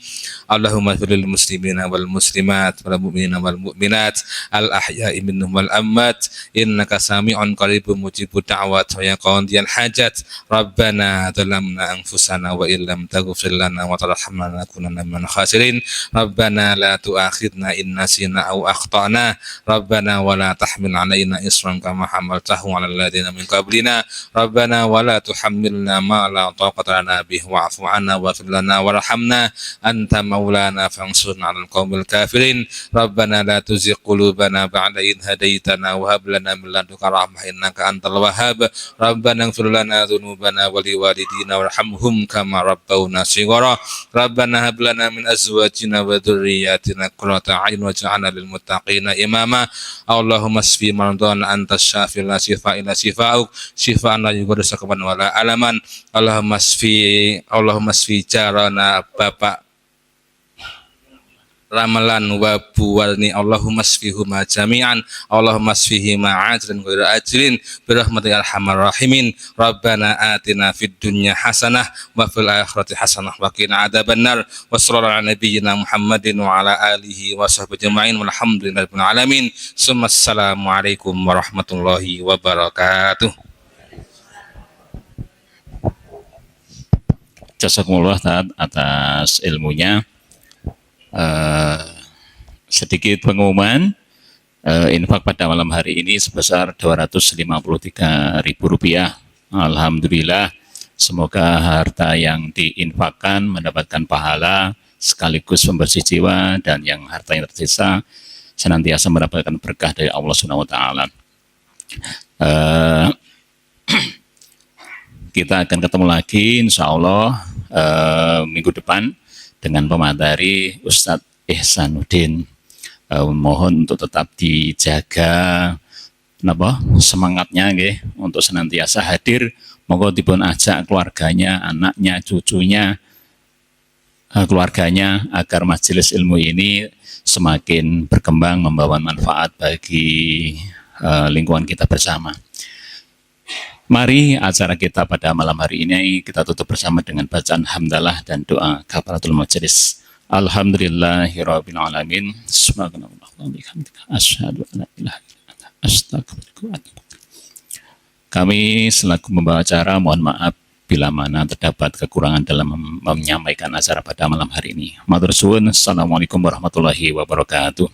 Allahumma ighfir lil muslimina wal muslimat wal mu'minina wal mu'minat al ahya'i minhum wal amwat innaka sami'un qaribun mujibud da'wat wa ya qadiyal hajat. Rabbana zalamna anfusana wa illam taghfir lana wa tarhamna lanakunanna minal khasirin. Rabbana la tu'akhidna in nasina aw akhtana. Rabbana wa la tahmil 'alaina isran kama hamaltahu 'alal ladzina min qablina. Rabbana wa la tuhammilna ma la taqata lana bihi wa'fu 'anna waghfir lana warhamna anta maulana fansurna 'alal qaumil kafirin. Rabbana la tuzigh qulubana ba'da idh hadaitana wa hab lana min ladunka rahmah innaka antal wahhab. Rabbana ighfir lana dzunubana wa liwalidina warhamhum kama rabbauna shighara. Rabbana hab lana min azwajina wa dhurriyyatina qurrata a'yun waj'alna lil muttaqina imama. Allahumma shfi mardan anta syafi la shifa illa shifa'uk shifaan la yughadiru saqaman wala alaman. Allahumma shfi jarana Bapak Ramalan wa buwarni. Allahumma shfihuma jami'an. Allahumma shfihima ajran ghairu ajrin birahmatika arhamar rahimin. Rabbana atina fid dunya hasanah wa fil akhirati hasanah wa qina adzabannar. Wa sallallahu ala nabiyyina Muhammadin wa ala alihi wa sahbihi ajma'in walhamdulillahirabbil alamin. Assalamu alaikum warahmatullahi wabarakatuh. Jazakumullah atas ilmunya. Sedikit pengumuman, infak pada malam hari ini sebesar Rp253.000. Alhamdulillah, semoga harta yang diinfakkan mendapatkan pahala sekaligus pembersih jiwa, dan yang harta yang tersisa senantiasa mendapatkan berkah dari Allah Subhanahu wa taala. Kita akan ketemu lagi insya Allah minggu depan dengan pemateri Ustadz Ihsanuddin. Mohon untuk tetap dijaga semangatnya nggih, untuk senantiasa hadir. Monggo dipun ajak keluarganya, anaknya, cucunya, keluarganya, agar majelis ilmu ini semakin berkembang, membawa manfaat bagi lingkungan kita bersama. Mari acara kita pada malam hari ini kita tutup bersama dengan bacaan hamdalah dan doa kafaratul majelis. Alhamdulillahirabbil alamin. Subhanallah wa bihamdika asyhadu an la ilaha illa anta astaghfiruka wa atubu ilaik. Kami selaku pembawa acara mohon maaf bila mana terdapat kekurangan dalam menyampaikan acara pada malam hari ini. Matur suwun. Assalamualaikum warahmatullahi wabarakatuh.